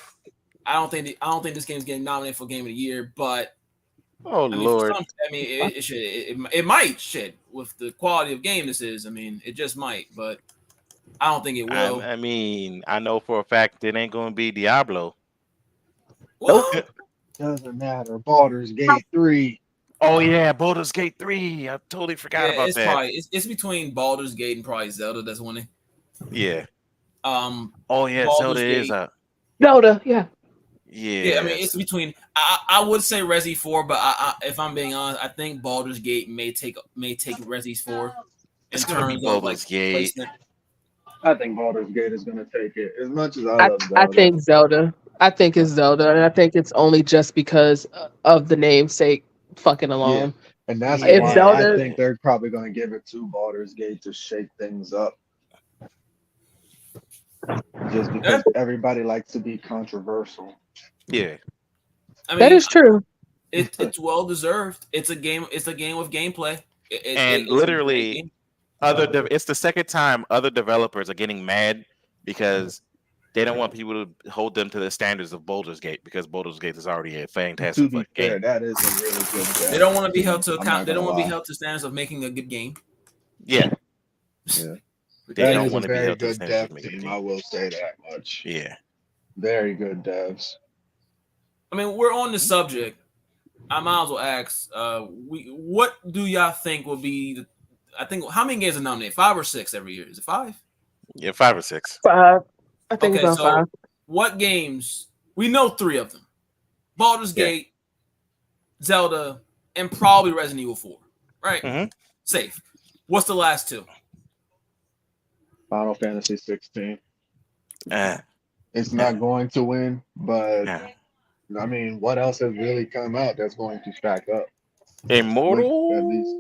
I don't think this game's getting nominated for Game of the Year, but Lord. It might, shit, with the quality of game this is. I mean, it just might, but I don't think it will. I know for a fact it ain't going to be Diablo. Well, Doesn't matter. Baldur's Gate 3. Oh yeah, Baldur's Gate 3. I totally forgot Yeah, about it's that. probably it's between Baldur's Gate and probably Zelda that's winning. Yeah. Um, Oh yeah, Baldur's Zelda is Gate. a Zelda, yeah. Yeah, I mean it's between. I would say Resi 4, but if I'm being honest, I think Baldur's Gate may take Resi 4 in It's gonna be terms of like Baldur's Gate. placement. I think Baldur's Gate is gonna take it. As much as I I, love I Zelda. think Zelda. I think it's Zelda, and I think it's only just because of the namesake fucking alone. And that's Yeah. why If Zelda- I think they're probably gonna give it to Baldur's Gate to shake things up. Just because everybody likes to be controversial. Yeah. I mean, That is true. it's well deserved. It's a game. It's a game with gameplay. And it's a literally, great game. it's the second time other developers are getting mad because they don't want people to hold them to the standards of Baldur's Gate because Baldur's Gate is already a To fantastic be fucking fair, game. that is a really good game. They don't want to be held to I'm account. not They don't gonna want to be lie. held to standards of making a good game. Yeah. Yeah. They That don't is a want to be very held to the good standards of dev making a team. game. I will say that much. Yeah. Very good devs. I mean, we're on the subject. I might as well ask. What do y'all think will be? I think how many games are nominated? 5 or 6 every year? Is it 5? Yeah, 5 or 6. 5. I think Okay, it's so about 5. what games? We know 3 of them: Baldur's Yeah. Gate, Zelda, and probably Resident Evil 4. Right? Mhm. Safe. What's the last 2? Final Fantasy 16. Uh, It's not going to win, but yeah. I mean, what else has really come out that's going to stack up? Immortal? At least.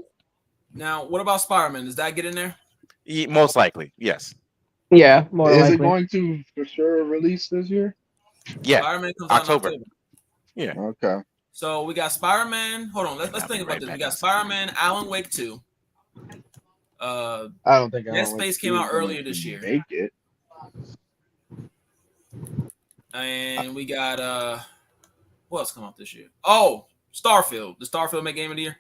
Now, what about Spider-Man? Does that get in there? Most likely, yes. Yeah, more Is likely. it going to for sure release this year? Yeah. Spider-Man comes out October. in October. Okay. So we got Spider-Man. Hold on, let's I'll think be about right this. back We got on Spider-Man, Alan Wake 2. I don't think Dead Alan Wake Space came 2 out is going earlier to this year. Make it. And we got what else come out this year? Oh, Starfield. The Starfield make game of the year?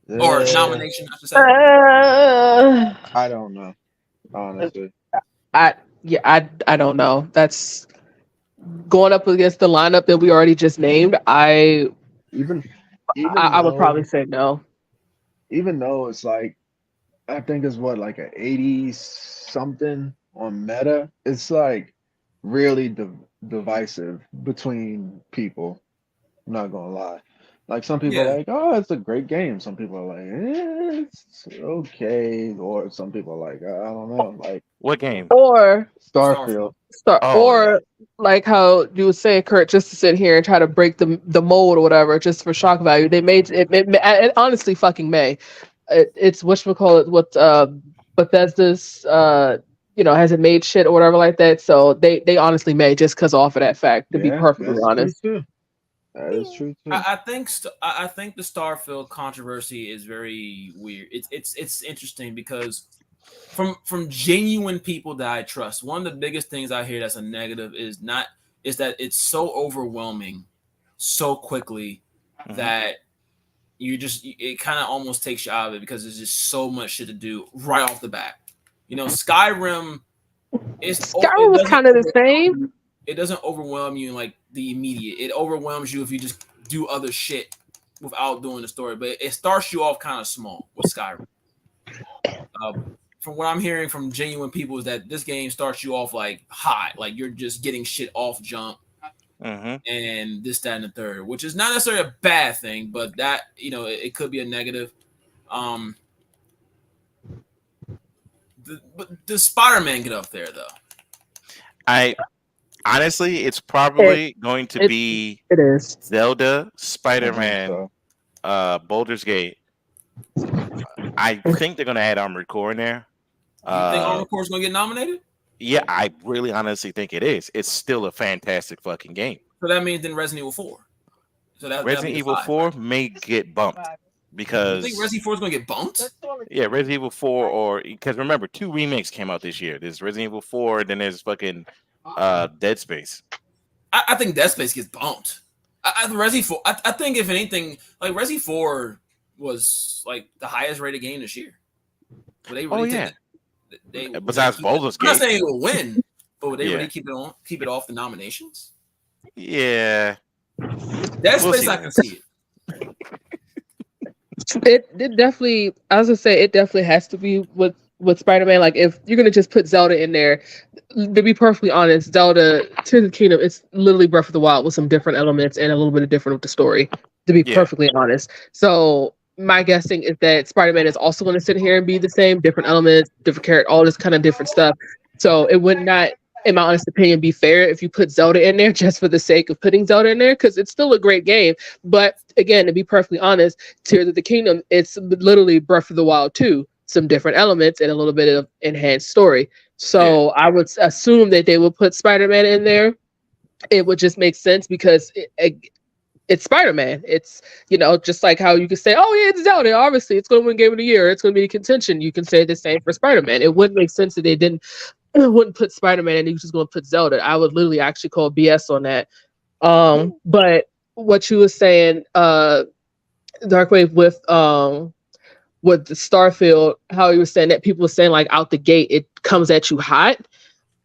Or nomination, I should say. I don't know. Honestly. I don't know. That's going up against the lineup that we already just named. Even I would though- probably say no. even though it's like I think it's what like an 80 something on meta, it's like really divisive between people. I'm not gonna lie. Like some people Yeah. are like, oh, it's a great game. Some people are like, it's okay, or some people are like, I don't know, like What game? Or Starfield. Oh, like how you were saying, Kurt, just to sit here and try to break the mold or whatever, just for shock value. They made it honestly fucking may. It's whatchamacallit, what Bethesda's hasn't made shit or whatever like that. So they honestly may just because off of that fact, to be Yeah, perfectly that's honest. true too. That is true too. I think the Starfield controversy is very weird. It's interesting because from genuine people that I trust, one of the biggest things I hear that's a negative is that it's so overwhelming so quickly Mhm. that it kind of almost takes you out of it because there's just so much shit to do right off the bat. Skyrim Skyrim was kind of the same. It doesn't overwhelm you in like the immediate. It overwhelms you if you just do other shit without doing the story. But it starts you off kind of small with Skyrim. From what I'm hearing from genuine people is that this game starts you off like hot, like you're just getting shit off jump Mhm. and this, that, and the third, which is not necessarily a bad thing, but that it could be a negative. But does Spider-Man get up there though? I honestly, it's probably going to be It is. Zelda, I Spider-Man, think so. Baldur's Gate. I think they're gonna add Armored Core in there. You think Armored Core is gonna get nominated? Yeah, I really honestly think it is. It's still a fantastic fucking game. So that means then Resident Evil 4. So that'd be Resident the Evil 5, 4 right? may get bumped You because think Resident Evil 4 is gonna get bumped? yeah, Resident Evil 4 or because remember 2 remakes came out this year. There's Resident Evil 4, then there's fucking Dead Space. I think Dead Space gets bumped. Resident 4. I think if anything, like Resident 4 was like the highest rated game this year. But they really Besides Baldur's I'm not Gate. saying it will win, but would they Yeah. really keep it off the nominations? Yeah. Dead We'll Space, see. I can see it. It definitely, I was gonna say, it definitely has to be with Spider-Man. Like, if you're gonna just put Zelda in there, to be perfectly honest, Zelda Tears of the Kingdom, it's literally Breath of the Wild with some different elements and a little bit of different with the story. To be Yeah. perfectly honest, so my guessing is that Spider-Man is also going to sit here and be the same, different elements, different character, all this kind of different stuff. So it would not, in my honest opinion, be fair if you put Zelda in there just for the sake of putting Zelda in there, because it's still a great game. But again, to be perfectly honest, Tears of the Kingdom, it's literally Breath of the Wild 2, some different elements and a little bit of enhanced story. So I would assume that they would put Spider-Man in there. It would just make sense because it's Spider-Man. It's, just like how you could say, oh yeah, it's Zelda. Obviously, it's going to win Game of the Year. It's going to be in contention. You can say the same for Spider-Man. It wouldn't make sense that they wouldn't put Spider-Man and he was just going to put Zelda. I would literally actually call BS on that. But what you were saying, Darkwave, with the Starfield, how you were saying that people were saying like out the gate it comes at you hot,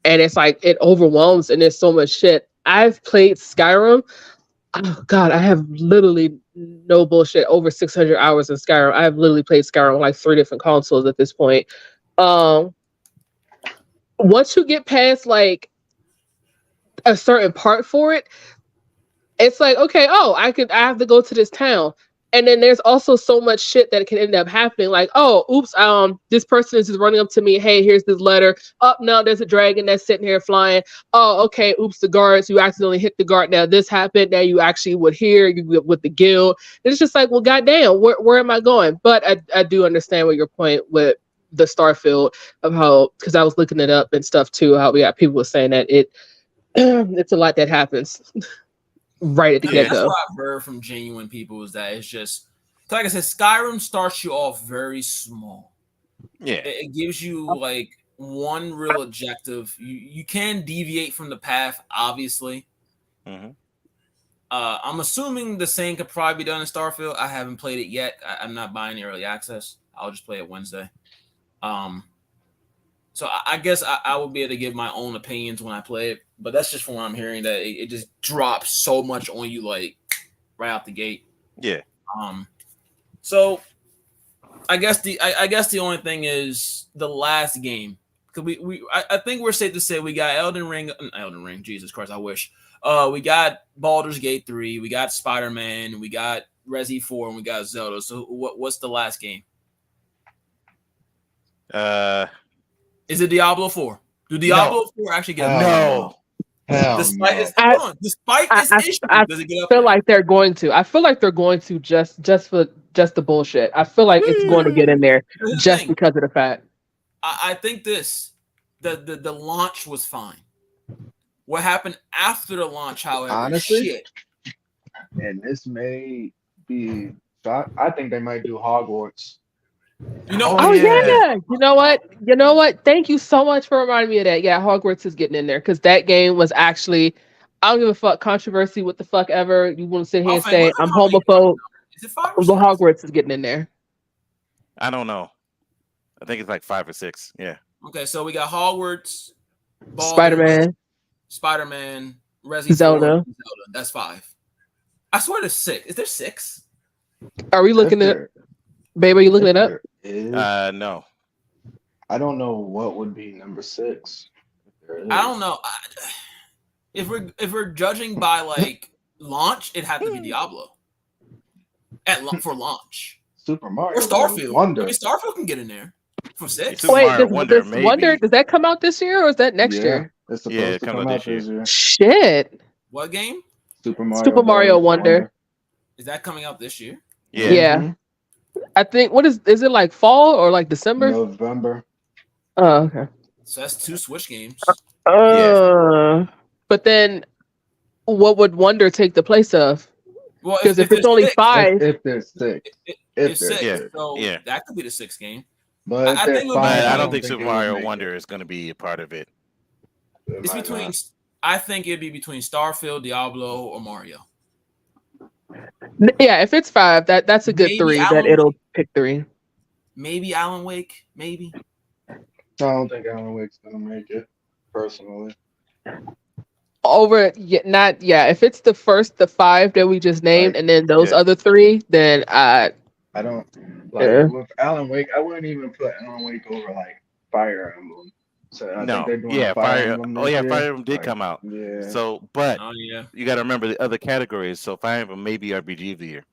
and it's like it overwhelms and there's so much shit. I've played Skyrim. Oh God, I have literally, no bullshit, over 600 hours in Skyrim. I have literally played Skyrim on like 3 different consoles at this point. Once you get past like a certain part for it, it's like, okay, I have to go to this town. And then there's also so much shit that can end up happening. Like, oh, oops, this person is just running up to me. Hey, here's this letter. Oh, no, there's a dragon that's sitting here flying. Oh, okay, oops, the guards. You accidentally hit the guard. Now this happened. Now you actually would hear with the guild. It's just like, well, goddamn, where am I going? But I do understand what your point with the Starfield of how, because I was looking it up and stuff too. How we got people saying that it's a lot that happens. Right at the That's get-go. what I've heard from genuine people is that it's just, like I said, Skyrim starts you off very small. Yeah. It gives you like one real objective. You can deviate from the path, obviously. Mm-hmm. I'm assuming the same could probably be done in Starfield. I haven't played it yet. I'm not buying the early access. I'll just play it Wednesday. So I guess I will be able to give my own opinions when I play it, but that's just from what I'm hearing, that it just drops so much on you, like right out the gate. Yeah. So I guess the only thing is the last game, because I think we're safe to say we got Elden Ring. Jesus Christ, I wish. We got Baldur's Gate 3, we got Spider-Man, we got Resi 4, and we got Zelda. So what's the last game? Is it Diablo 4? Do Diablo 4 actually get up? No. Hell Despite no. its issues, does it get up? I feel like they're going to. I feel like they're going to just for the bullshit. I feel like it's going to get in there Here's the just thing. because of the fact. I think the launch was fine. What happened after the launch, however, Honestly? shit. And this may be. I think they might do Hogwarts. You know, Oh yeah. You know what? Thank you so much for reminding me of that. Yeah, Hogwarts is getting in there because that game was actually, I don't give a fuck, controversy, what the fuck ever. You want to sit here and say I'm homophobe? Is it 5 or Well, 6? Hogwarts is getting in there. I don't know. I think it's like 5 or 6. Yeah. Okay, so we got Hogwarts, Spider-Man, Resi 4, Zelda. and Zelda. That's 5. I swear there's 6. Is there 6? Are we looking at it? Babe, are you looking it up? No. I don't know what would be number 6. I don't know. If we're judging by like launch, it'd have to be Diablo for launch. Super Mario Or Starfield. Wonder. I mean, Starfield can get in there for 6. Super Wait, Mario Wonder, does maybe. Wonder, does that come out this year or is that next year? It's supposed Yeah, it to comes come out out this this year. Shit. What game? Super Mario Wonder. Is that coming out this year? Yeah. Mhm. I think, is it like fall or like December? November. Oh, okay. So that's 2 Switch games. But then what would Wonder take the place of? Well, Because if it's there's only 6, 5, If there's 6. It's If 6. Yeah, So yeah. that could be the 6th game. But if I there's think it would be- five, But I don't don't think it Super would Mario make Wonder is going to be a part of it. it. It's Might between. not. I think it'd be between Starfield, Diablo, or Mario. yeah, if it's 5, that's a good Maybe 3. Alan That it'll pick 3. Maybe Alan Wake. Maybe. I don't think Alan Wake's gonna make it, personally. over, not yeah. If it's the five that we just named, Like, and then those Yeah. other three, then I don't like yeah. with Alan Wake. I wouldn't even put Alan Wake over like Fire Emblem. So I think No, they're doing a yeah, Fire Emblem Oh this yeah, year. Fire Emblem did Like, come out. yeah, So, but Oh yeah. you got to remember the other categories. So Fire Emblem may be RPG of the year.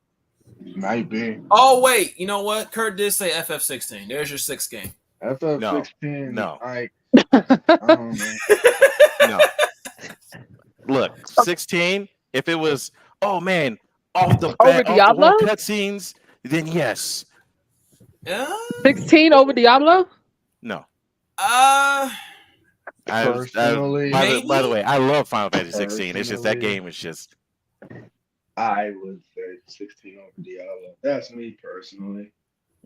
might be Oh wait, you know what? Kurt did say FF16. There's your sixth game. FF16. No. I don't know. No. Look, 16. If it was, oh man, off the Over Diablo? one cutscenes, then yes. Yeah. 16 over Diablo. No. Personally, by the way, I love Final Fantasy 16. It's just that Personally. game is just I would say 16 over Diablo. That's me personally.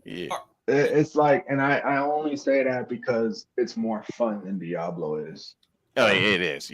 yeah. It's like, and I only say that because it's more fun than Diablo is. Oh, it is.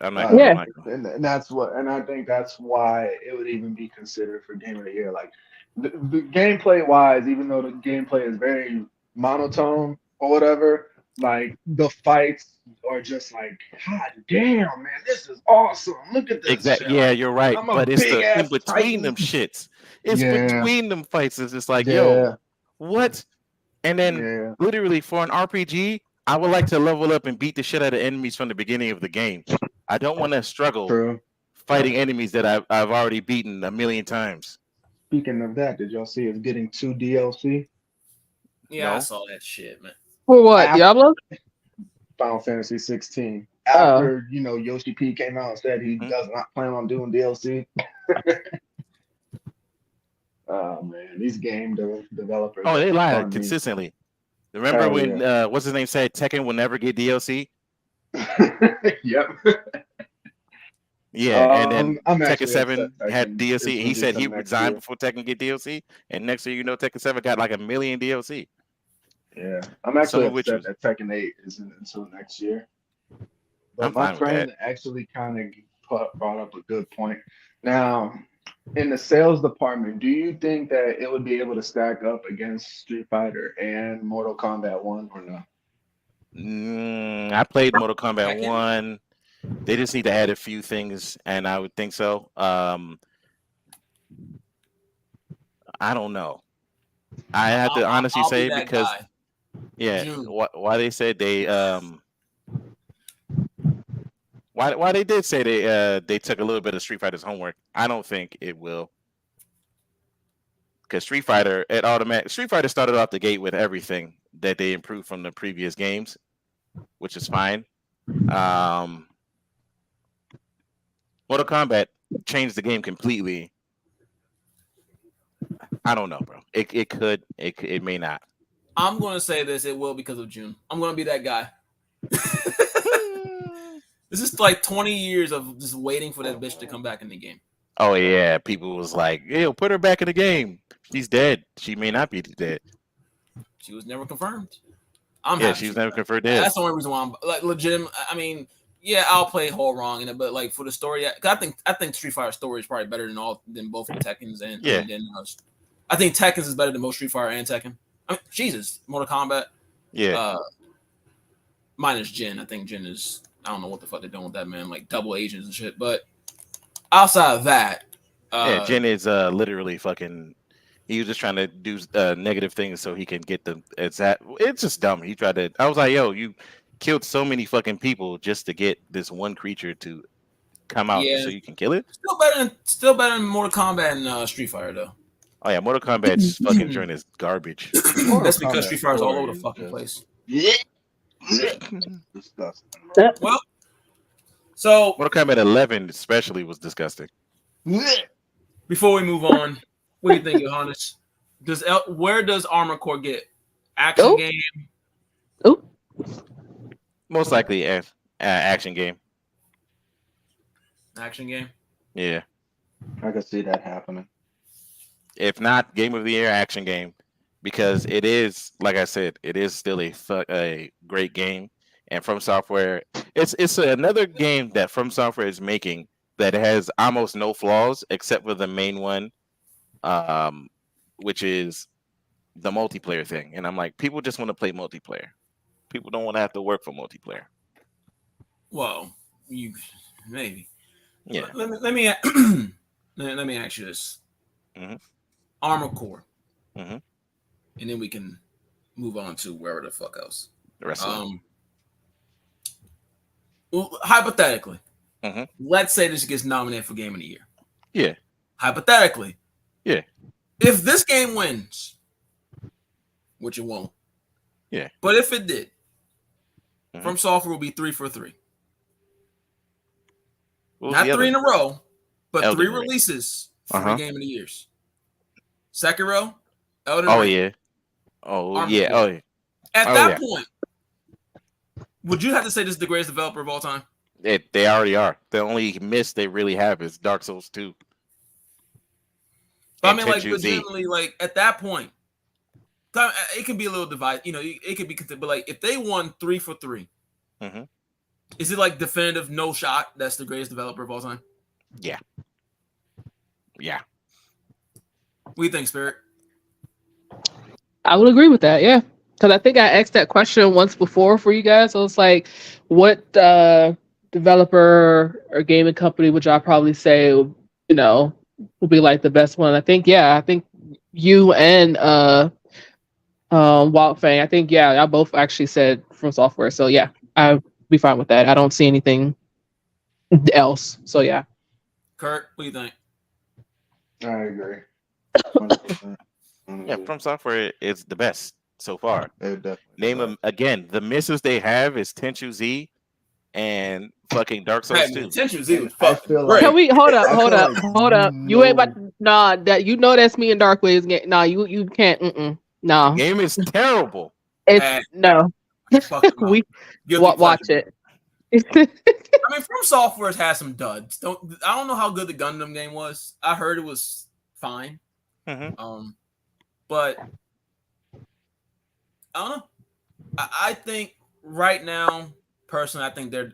I'm not. Yeah. I'm not gonna- And that's what, and I think that's why it would even be considered for Game of the Year. Like the gameplay wise, even though the gameplay is very monotone or whatever, like the fights are just like, God damn, man, this is awesome. Look at this. Exactly. shit. Yeah, you're right. I'm a But it's big the in ass between Titan. them shits. It's Yeah. between them fights. It's just like, Yeah. yo, what? And then Yeah. literally for an RPG, I would like to level up and beat the shit out of enemies from the beginning of the game. I don't want to struggle True. fighting enemies that I've already beaten a million times. Speaking of that, did y'all see it's getting 2 DLC? Yeah, I No. saw that shit, man. For what? Diablo? Final Fantasy 16. Oh. After Yoshi P came out and said he Mhm. does not plan on doing DLC. Oh man, these game developers. Oh, they are lie funny. consistently. Remember Hell when what's his name said Tekken will never get DLC? Yep. Yeah, and then I'm Tekken actually 7 upset had Tekken DLC. is And he gonna said he come next resigned year. before Tekken get DLC. And next year, Tekken 7 got like 1 million DLC. Yeah, I'm actually Some of which upset was- that Tekken 8 isn't until next year. But I'm my fine with friend actually kind of brought up a good point. Now, in the sales department, do you think that it would be able to stack up against Street Fighter and Mortal Kombat 1 or no? I played Mortal Kombat Tekken? 1. They just need to add a few things, and I would think so. I don't know. I have to honestly I'll be say that because guy. yeah, June. why they said they why they did say they took a little bit of Street Fighter's homework. I don't think it will. Because Street Fighter started off the gate with everything that they improved from the previous games, which is fine. Mortal Kombat changed the game completely. I don't know, bro. It could, it may not. I'm gonna say this. It will because of June. I'm gonna be that guy. This is like 20 years of just waiting for that bitch to come back in the game. Oh yeah, people was like, "Ew, put her back in the game. She's dead. She may not be dead." She was never confirmed. I'm Yeah, happy she was she's never back. confirmed dead. That's the only reason why I'm like legitimate. I mean, yeah, I'll play whole wrong in it, but like for the story, 'cause I think Street Fighter story is probably better than both Tekken's and Yeah. I think Tekken's is better than most Street Fighter and Tekken. I mean, Jesus, Mortal Kombat. Yeah, Minus Jin. I think Jin is. I don't know what the fuck they're doing with that man, like double agents and shit. But outside of that, yeah. Jin is literally fucking. He was just trying to do negative things so he can get the. It's just dumb. He tried to. I was like, yo, you killed so many fucking people just to get this one creature to come out Yeah. so you can kill it. still better than Mortal Kombat and Street Fighter though. Oh yeah, Mortal Kombat's fucking joint is garbage. That's because Kombat Street Fighter's all over the story fucking is place. disgusting. Well, so Mortal Kombat 11 especially was disgusting. before we move on, what do you think, Johannes? Where does Armored Core get? Action Oh. game? Ooh. Most likely action game. Action game? Yeah. I can see that happening. If not game of the year, action game, because it is, like I said, it is still a great game. And From Software, it's another game that From Software is making that has almost no flaws except for the main one, which is the multiplayer thing. And I'm like, people just want to play multiplayer. People don't want to have to work for multiplayer. Well, maybe. Yeah. Let me let me ask you this. Mhm. Armor Core. Mhm. And then we can move on to wherever the fuck else. The rest of them. Well, hypothetically, Mhm. let's say this gets nominated for Game of the Year. Yeah. Hypothetically. Yeah. If this game wins, which it won't. Yeah. But if it did, Mhm. From Software will be 3 for 3. What was Not the 3 other? in a row, but Elden 3 Ring. releases for Uh-huh. Game of the Years. Sekiro, Elden Oh Ring, yeah. Oh Armored yeah. Core. Oh yeah. At Oh, that yeah. point, would you have to say this is the greatest developer of all time? They already are. The only miss they really have is Dark Souls 2. But I And mean, like, Tenchu Z. legitimately, like, at that point, it can be a little divided. You know, it could be, but like, if they won 3 for 3, Mhm. is it like definitive, no shot? That's the greatest developer of all time. Yeah. Yeah. What do you think, Spirit? I would agree with that, yeah. Because I think I asked that question once before for you guys. So it's like, what developer or gaming company would y'all probably say, would be like the best one? I think you and Walt Fang. I think y'all both actually said From Software. So yeah, I'd be fine with that. I don't see anything else. So yeah. Kurt, what do you think? I agree. 100%. Yeah. From Software is the best so far. They're definitely Name them again. The misses they have is Tenchu Z and fucking Dark Souls Right, 2. Tenchu Z was I fucking feel great. Can we hold up? I Hold feel up. like Hold up. You ain't about that. That's me and Darkways. Nah, you can't. No, Game is terrible. it's no. Fuck them up. We Guilty watch pleasure. it. I mean, From Software has some duds. I don't know how good the Gundam game was. I heard it was fine. Mhm. But I don't know. I think right now, personally, I think they're.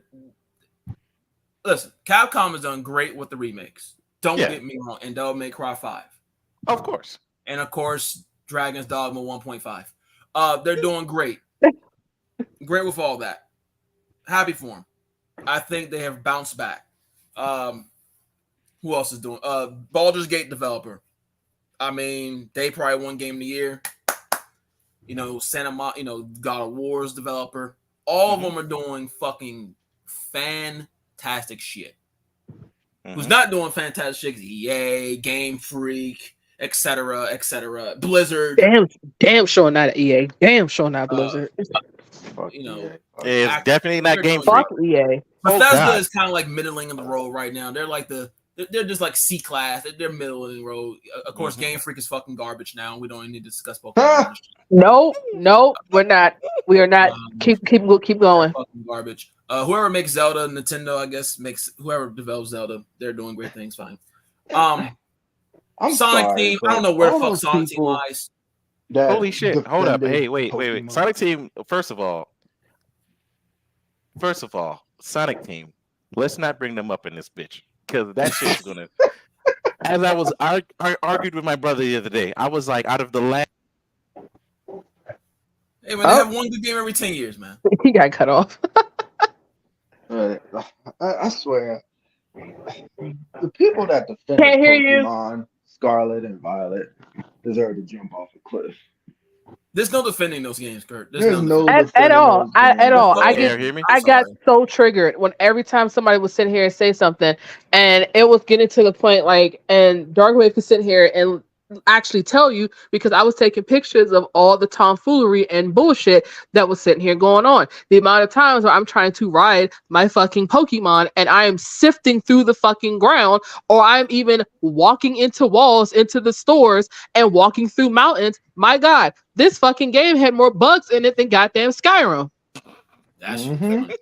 Listen, Capcom has done great with the remakes. Don't Yeah. get me wrong. And Devil May Cry 5. Of course. And of course, Dragon's Dogma 1.5. They're doing great. Great with all that. Happy for them. I think they have bounced back. Who else is doing? Baldur's Gate developer. I mean, they probably won Game of the Year. God of War's developer. All of them are doing fucking fantastic shit. Who's not doing fantastic shit is EA, Game Freak, etc., etc. Blizzard. Damn sure not EA. Damn sure not Blizzard. It's definitely not Game Fuck Freak. EA. Bethesda is kind of like middling in the road right now. They're like they're just like C class. They're middle in the road. Of course, Game Freak is fucking garbage now. We don't even need to discuss Pokemon. No, we're not. We are not. Keep going. Fucking garbage. Whoever makes Zelda, Nintendo, I guess whoever develops Zelda, they're doing great things. Fine. I'm Sonic sorry, Team. I don't know where the fuck those Sonic Team people lies. Holy shit. Hold up. defended Hey, wait. Pokemon. Sonic Team, first of all, Sonic Team, let's not bring them up in this bitch. Because that shit's gonna. As I was argued with my brother the other day, I was like, out of the last. Hey, man, they have one good game every 10 years, man. He got cut off. I swear, the people that defend Can't hear you. Pokemon, Scarlet and Violet, deserve to jump off a cliff. There's no defending those games, Kurt. There's no at defending all. those At games. all. I I got sorry. so triggered when every time somebody would sit here and say something, and it was getting to the point and Darkwave could sit here and actually tell you, because I was taking pictures of all the tomfoolery and bullshit that was sitting here going on. The amount of times where I'm trying to ride my fucking Pokemon and I am sifting through the fucking ground, or I'm even walking into walls, into the stores, and walking through mountains. My God, this fucking game had more bugs in it than goddamn Skyrim. That shit was fun.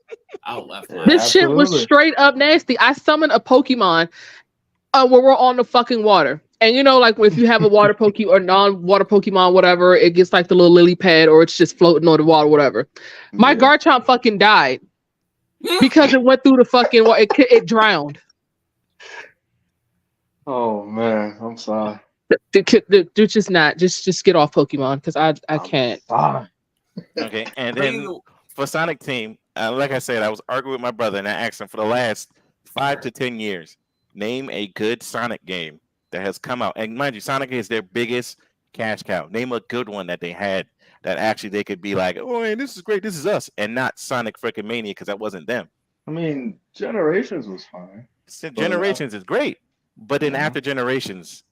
I left. This shit was straight up nasty. I summoned a Pokemon where we're on the fucking water. And if you have a water Pokemon or non-water Pokemon, whatever, it gets like the little lily pad, or it's just floating on the water, whatever. My Garchomp fucking died because it went through the fucking water. It drowned. Oh man, I'm sorry. Dude, just get off Pokemon, because I can't. Sorry. Okay, and then for Sonic Team, like I said, I was arguing with my brother, and I asked him for the last 5 to 10 years, name a good Sonic game that has come out. And mind you, Sonic is their biggest cash cow. Name a good one that they had that actually they could be like, oh, man, this is great. This is us. And not Sonic freaking Mania because that wasn't them. I mean, Generations was fine. Generations is great. But then after Generations,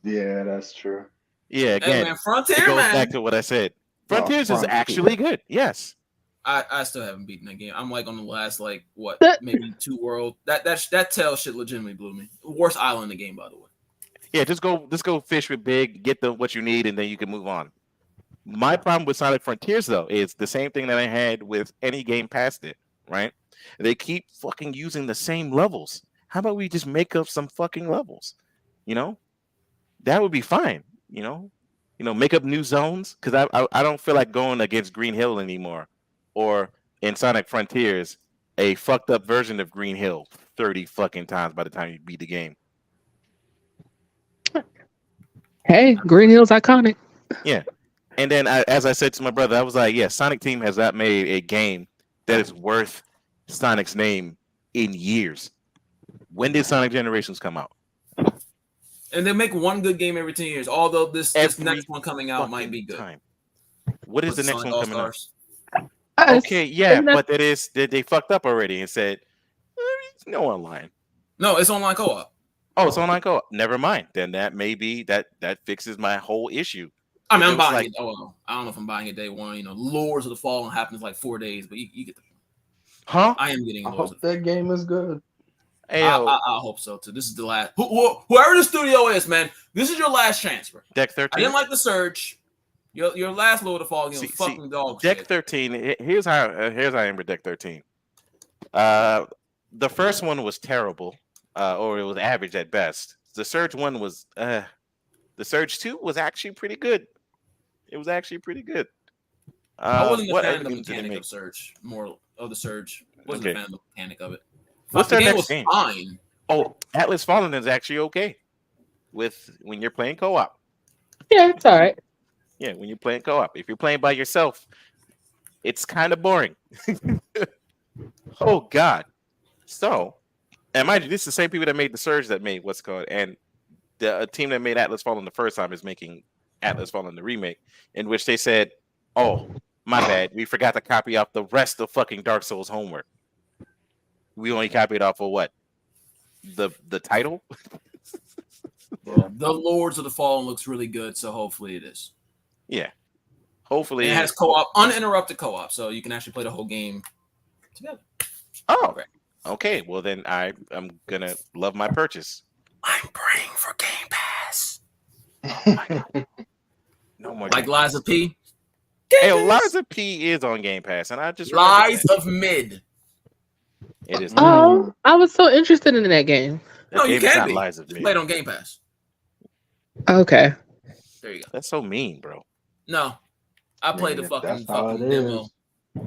Yeah, that's true. yeah, Hey, again, man, it Frontier, goes man. back to what I said. Frontiers is Frontier. actually good. Yes. I still haven't beaten that game. I'm like on the last what That- maybe 2 world. That tail shit legitimately blew me. Worst island in the game, by the way. Yeah, just go fish with Big, get what you need, and then you can move on. My problem with Sonic Frontiers though is the same thing that I had with any game past it, right? They keep fucking using the same levels. How about we just make up some fucking levels? You know? That would be fine, you know? Make up new zones because I don't feel like going against Green Hill anymore. Or in Sonic Frontiers, a fucked up version of Green Hill 30 fucking times by the time you beat the game. Hey, Green Hill's iconic. And then, as I said to my brother, I was like, yeah, Sonic Team has not made a game that is worth Sonic's name in years. When did Sonic Generations come out? And they make one good game every 10 years. Although this Every next one coming out might be Fucking good. time. What is the next Sonic one coming out? All-Stars. Okay, yeah, isn't that- but they fucked up already and said it's no online. No, it's online co-op. Oh, it's online co-op. Never mind. Then that may be that fixes my whole issue. I mean, It I'm was buying like- it. Oh, well, I don't know if I'm buying it day one. Lords of the Fallen happens like 4 days, but you get the. Huh? I am getting I Lords. hope that game is good. Hey, I hope so too. This is the last. Whoever the studio is, man, this is your last chance, bro. Deck I 13. didn't like the Surge. Your last Lord of the Fallen game was See, fucking dog Deck shit. 13. Here's how I am with Deck 13. The first one was terrible, or it was average at best. The Surge one was. The Surge 2 was actually pretty good. It was actually pretty good. I wasn't a what fan other of the games did they mechanic make? of Surge. More of the Surge. Wasn't Okay. a fan of the mechanic of it. What's the their game next was game? fine. Oh, Atlas Fallen is actually okay when you're playing co-op. Yeah, it's all right. Yeah, when you're playing co-op. If you're playing by yourself, it's kind of boring. Oh God. So, and mind you, this is the same people that made the Surge that made what's called, and the team that made Atlas Fallen the first time is making Atlas Fallen the remake, in which they said, "Oh, my bad, we forgot to copy off the rest of fucking Dark Souls homework. We only copied off of what? The title." The Lords of the Fallen looks really good, so hopefully it is. Yeah. Hopefully And it has co-op, uninterrupted co-op, so you can actually play the whole game together. Oh, Okay. okay. Well, then I'm gonna love my purchase. I'm praying for Game Pass. No more. Like Game Liza P. Pass. Hey, Game Pass. Liza P is on Game Pass, and I just remembered Lies that. of Mid. It is. Oh, I was so interested in that game. That No, you game is can not be. Lies of Just Me. play it on Game Pass. Okay. There you go. That's so mean, bro. No, I played the Yeah, fucking that's how it demo. is.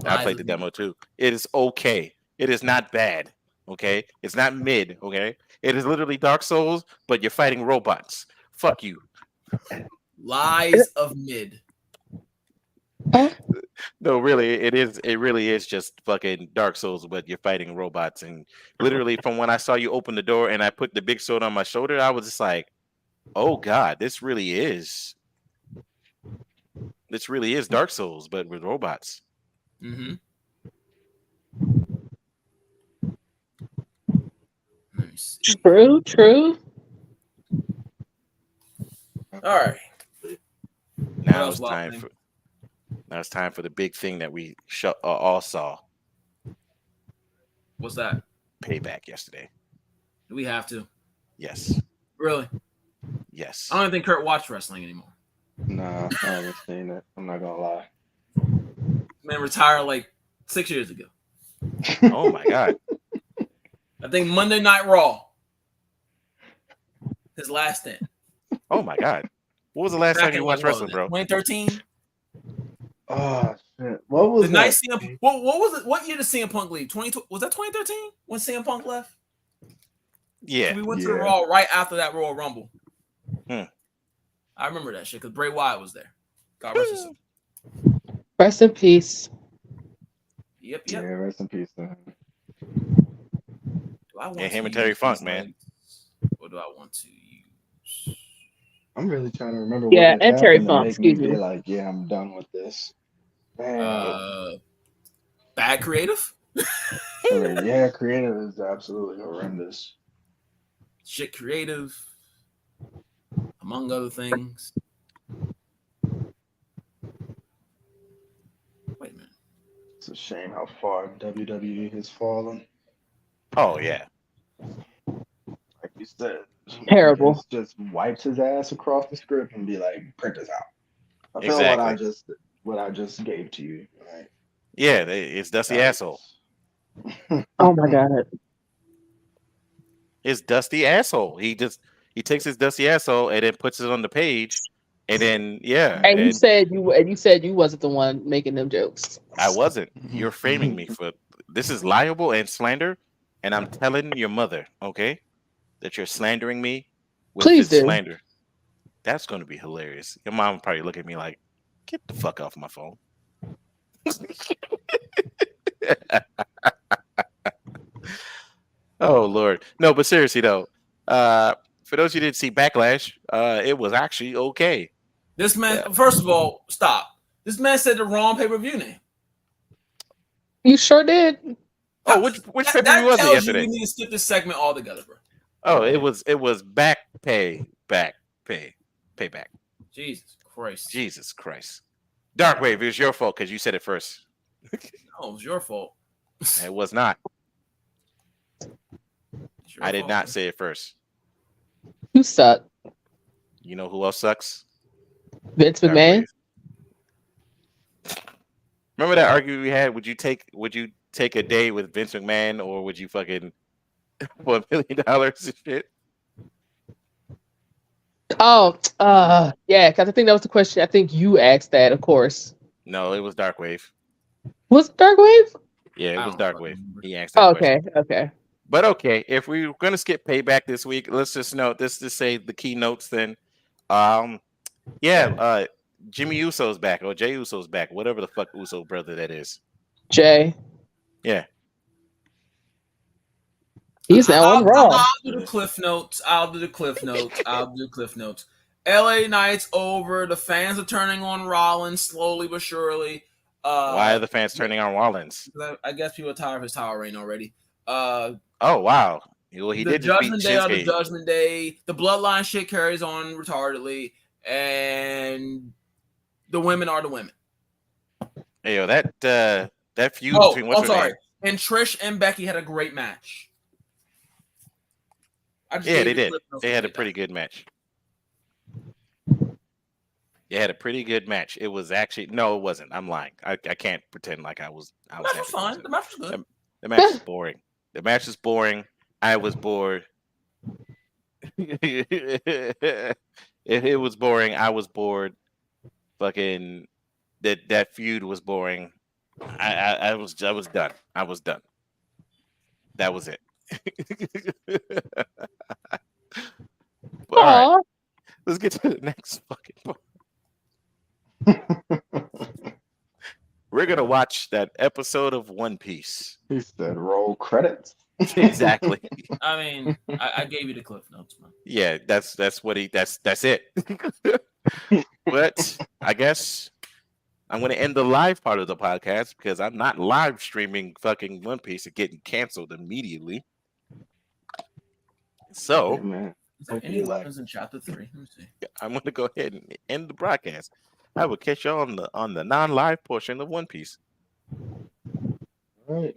I Lies played the of Me. demo too. It is okay. It is not bad. Okay, it's not mid. Okay, it is literally Dark Souls, but you're fighting robots. Fuck you. Lies of Mid. No, really, it is. It really is just fucking Dark Souls, but you're fighting robots. And literally, from when I saw you open the door and I put the big sword on my shoulder, I was just like, "Oh God, this really is. This really is Dark Souls, but with robots." Mm-hmm. Let me see. True. All right. Now else, it's Wild time Thing? for. Now it's time for the big thing that we all saw. What's that? Payback yesterday. Do we have to? Yes. Really? Yes. I don't even think Kurt watched wrestling anymore. Nah, I haven't seen it. I'm not gonna lie. Man retired like 6 years ago. Oh my God. I think Monday Night Raw. His last stand. Oh my God. What was the last time you watched wrestling, bro? 2013. Oh shit! What was The that? night CM. What was it? What year did CM Punk leave? 20. Was that 2013 when CM Punk left? Yeah. We went to the Yeah. Raw right after that Royal Rumble. Hmm. I remember that shit because Bray Wyatt was there. God rest his soul. Rest in peace. Yep. Yeah, rest in peace. To him. Do I want And him to and Terry use Funk, these man. legs? What do I want to use? I'm really trying to remember Yeah, what has and Terry happened to Funk, make me excuse be me. like, yeah, I'm done with this. Man, Bad creative? yeah, creative is absolutely horrendous. Shit creative, among other things. Wait a minute. It's a shame how far WWE has fallen. Oh yeah. Like you said, Terrible. Vince just wipes his ass across the script and be like, print this out. I feel Exactly. what I just gave to you. Right? Yeah, it's Dusty Asshole. Oh my god. It's Dusty Asshole. He takes his dusty asshole and then puts it on the page, and then And you said you wasn't the one making them jokes. I wasn't. You're framing me for this is liable and slander, and I'm telling your mother, okay, that you're slandering me with Please this do. slander. That's going to be hilarious. Your mom will probably look at me like, "Get the fuck off my phone." Oh Lord, no, but seriously though, for those who didn't see Backlash, it was actually okay. This man, first of all, stop. This man said the wrong pay-per-view name. You sure did. Oh, which pay-per-view was it tells yesterday? you we need to skip this segment altogether, bro. Oh, it was back payback. Jesus Christ. Jesus Christ. Darkwave, it was your fault because you said it first. No, it was your fault. It was not. It's your I did fault, not man. say it first. You suck. You know who else sucks? Vince McMahon. Darkwave. Remember that argument we had? Would you take a day with Vince McMahon or would you fucking for $1 million and shit? Oh, yeah, because I think that was the question. I think you asked that, of course. No, it was Darkwave. Was it Darkwave? Yeah, it I was don't fucking Darkwave. remember. He asked that Oh, question. okay. But okay, if we're gonna skip payback this week, let's just note this to say the keynotes then. Jimmy Uso's back or Jay Uso's back, whatever the fuck Uso brother that is. Jay. Yeah. He's now on Raw. I'll do the cliff notes. LA Knight's over. The fans are turning on Rollins slowly but surely. Why are the fans turning on Rollins? I guess people are tired of his tower reign already. Oh wow. Well, he The did just beat Judgment Day on the Shinsuke. Judgment Day. The Bloodline shit carries on retardedly, and the women are the women. Hey, yo, that feud between what's her name? And Trish and Becky had a great match. Yeah, they did. They had a pretty good match. They had a pretty good match. It was actually no, it wasn't. I'm lying. I can't pretend like I was. The match was fine. The match was good. The match is boring. The match is boring. I was bored. It was boring. I was bored. Fucking that feud was boring. I was done. I was done. That was it. All right, let's get to the next fucking part. We're gonna watch that episode of One Piece. He said, "Roll credits." Exactly. I mean, I gave you the cliff notes, man. Yeah, that's it. But I guess I'm going to end the live part of the podcast because I'm not live streaming fucking One Piece and getting canceled immediately. So, Hey, man. Is there any weapons in chapter 3? Let me see. I'm going to go ahead and end the broadcast. I will catch you on the non-live portion of One Piece. All right.